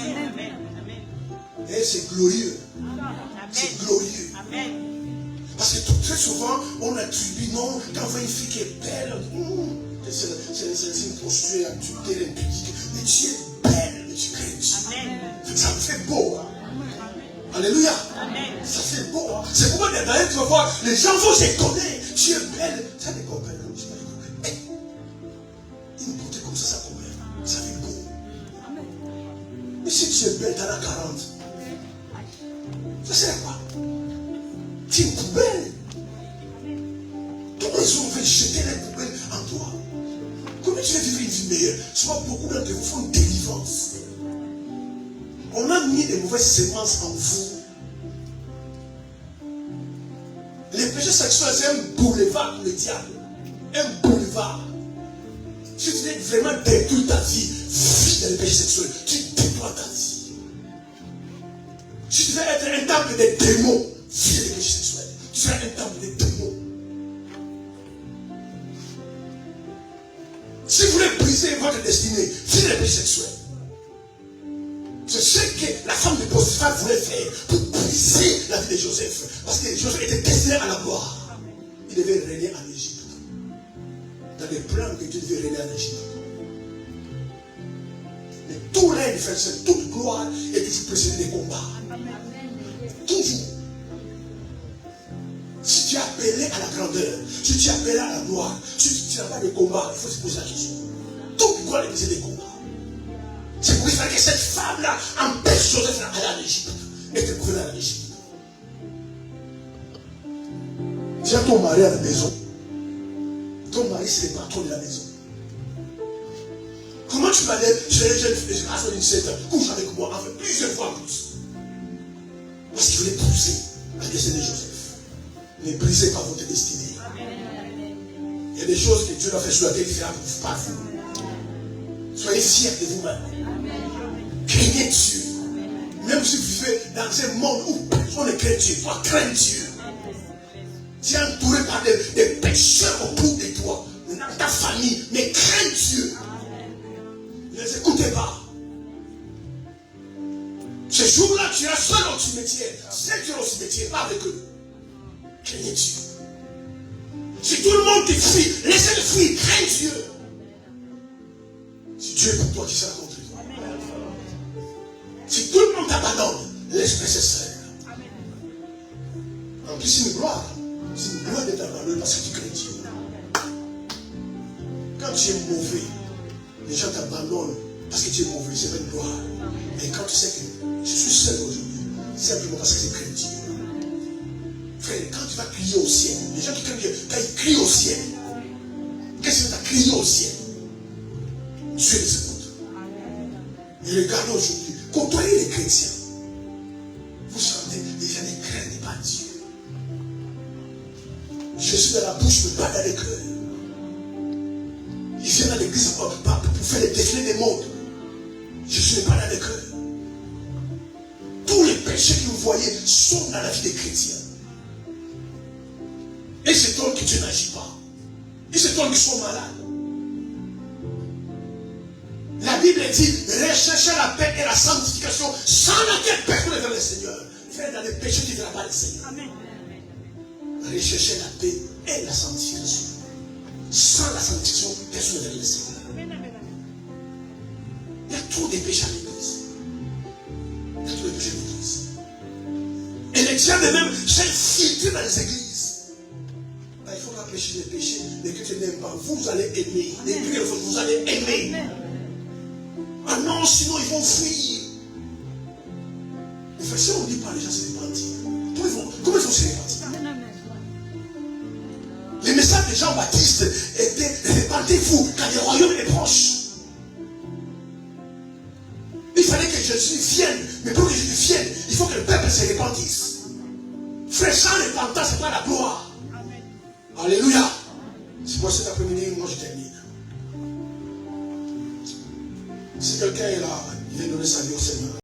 Et c'est glorieux. C'est glorieux. Parce que très souvent, on attribue, non, quand on voit une fille qui est belle, c'est une posture adultère, impudique. Mais tu es belle, mais tu crains Dieu. Ça me fait beau. Hein? Alléluia. Ça fait beau. Hein? C'est pourquoi d'ailleurs, tu vas voir, les gens vont s'étonner. Tu es belle. Ça les copains, non, je ne sais pas les copains. Une beauté comme ça convient. Ça fait beau. Mais si tu es belle, tu en as 40. Ça sert à quoi? Tu es une poubelle. Tous les gens veulent jeter les poubelles en toi. Comment tu veux vivre une vie meilleure? Soit beaucoup d'entre vous font une délivrance. On a mis des mauvaises semences en vous. sexuel, c'est un boulevard pour le diable. Un boulevard. Si tu veux vraiment détruire ta vie, vis dans le péché sexuel, tu détruis ta vie. Si tu veux être un temple des démons, vis dans le péché sexuel. Tu seras un temple des démons. Si vous voulez briser votre destinée, vis dans le péché sexuel. C'est ce que la femme de Potiphar voulait faire pour briser la vie de Joseph. Parce que Joseph était destiné à la gloire. Il devait régner en Égypte. Dans les plans que Dieu devait régner en Égypte. Mais tout règne, frère, toute gloire est toujours précédée des combats. Toujours. Si tu es appelé à la grandeur, si tu es appelé à la gloire, si tu n'as pas de combat, il faut se poser la question. Toute gloire est précédée des combats. C'est pour ça que cette femme-là empêche Joseph d'aller en Égypte et de gouverner en Égypte. Viens ton mari à la maison. Ton mari, c'est le patron de la maison. Comment tu vas dire, j'ai à son 17 ans, couche avec moi, en fait plusieurs fois plus. Parce qu'il voulait pousser la destinée de Joseph. Ne brisez pas votre destinée. Il y a des choses que Dieu doit faire sur la terre, il fera pas vous. Soyez fiers de vous-même. Craignez Dieu. Même si vous vivez dans un monde où personne ne craint Dieu, toi crains Dieu. Tu es entouré par des pécheurs autour de toi, dans ta famille, mais crains Dieu. Ne les écoutez pas. Ce jour-là, tu es seul au cimetière. C'est Dieu au cimetière, pas avec eux. Craignez Dieu. Si tout le monde te fuit, laissez-le fuir, crains Dieu. Si Dieu est pour toi, qui sera contre toi? Si tout le monde t'abandonne, laisse rester seul. En plus, c'est une gloire. C'est une gloire d'être abandonné parce que tu crains Dieu. Quand tu es mauvais, les gens t'abandonnent parce que tu es mauvais, c'est pas une gloire. Mais quand tu sais que je suis seul aujourd'hui, c'est simplement parce que tu crains Dieu. Frère, quand tu vas crier au ciel, les gens qui craignent Dieu, quand ils crient au ciel, qu'est-ce que tu as crié au ciel? Dieu les écoute. Et regardez aujourd'hui, côtoyez les chrétiens. Vous sentez, les gens ne craignent pas Dieu. Jésus dans la bouche, mais pas dans le cœur. Il vient dans l'église pour faire les défilés des mondes. Jésus n'est pas dans le cœur. Tous les péchés que vous voyez sont dans la vie des chrétiens. Et c'est toi que Dieu n'agit pas. Et c'est toi qui sont malades. La Bible dit, recherchez la paix et la sanctification sans laquelle personne ne verra le Seigneur. Frère, dans les péchés, tu ne verras pas le Seigneur. Amen. Recherchez la paix et la sanctification. Sans la sanctification, personne ne verra le Seigneur. Il y a trop de péchés à l'église. Il y a trop de péchés à l'église. Et les diables même s'infiltrent dans les églises. Ben, il faut empêcher les péchés. Les chrétiens n'aiment pas. Vous allez aimer. Les péchés, vous allez aimer. Ah non, sinon ils vont fuir. Mais frère, si on ne dit pas les gens se repentir, comment ils vont se repentir? Les messages des Jean-Baptiste étaient repentez-vous car le royaume est proche. Il fallait que Jésus vienne, mais pour que Jésus vienne, il faut que le peuple se repentisse. Frère, sans repentance, ce n'est pas la gloire. Alléluia. C'est pour cet après-midi, moi je termine. Si quelqu'un est là, il vient donner sa vie au Seigneur.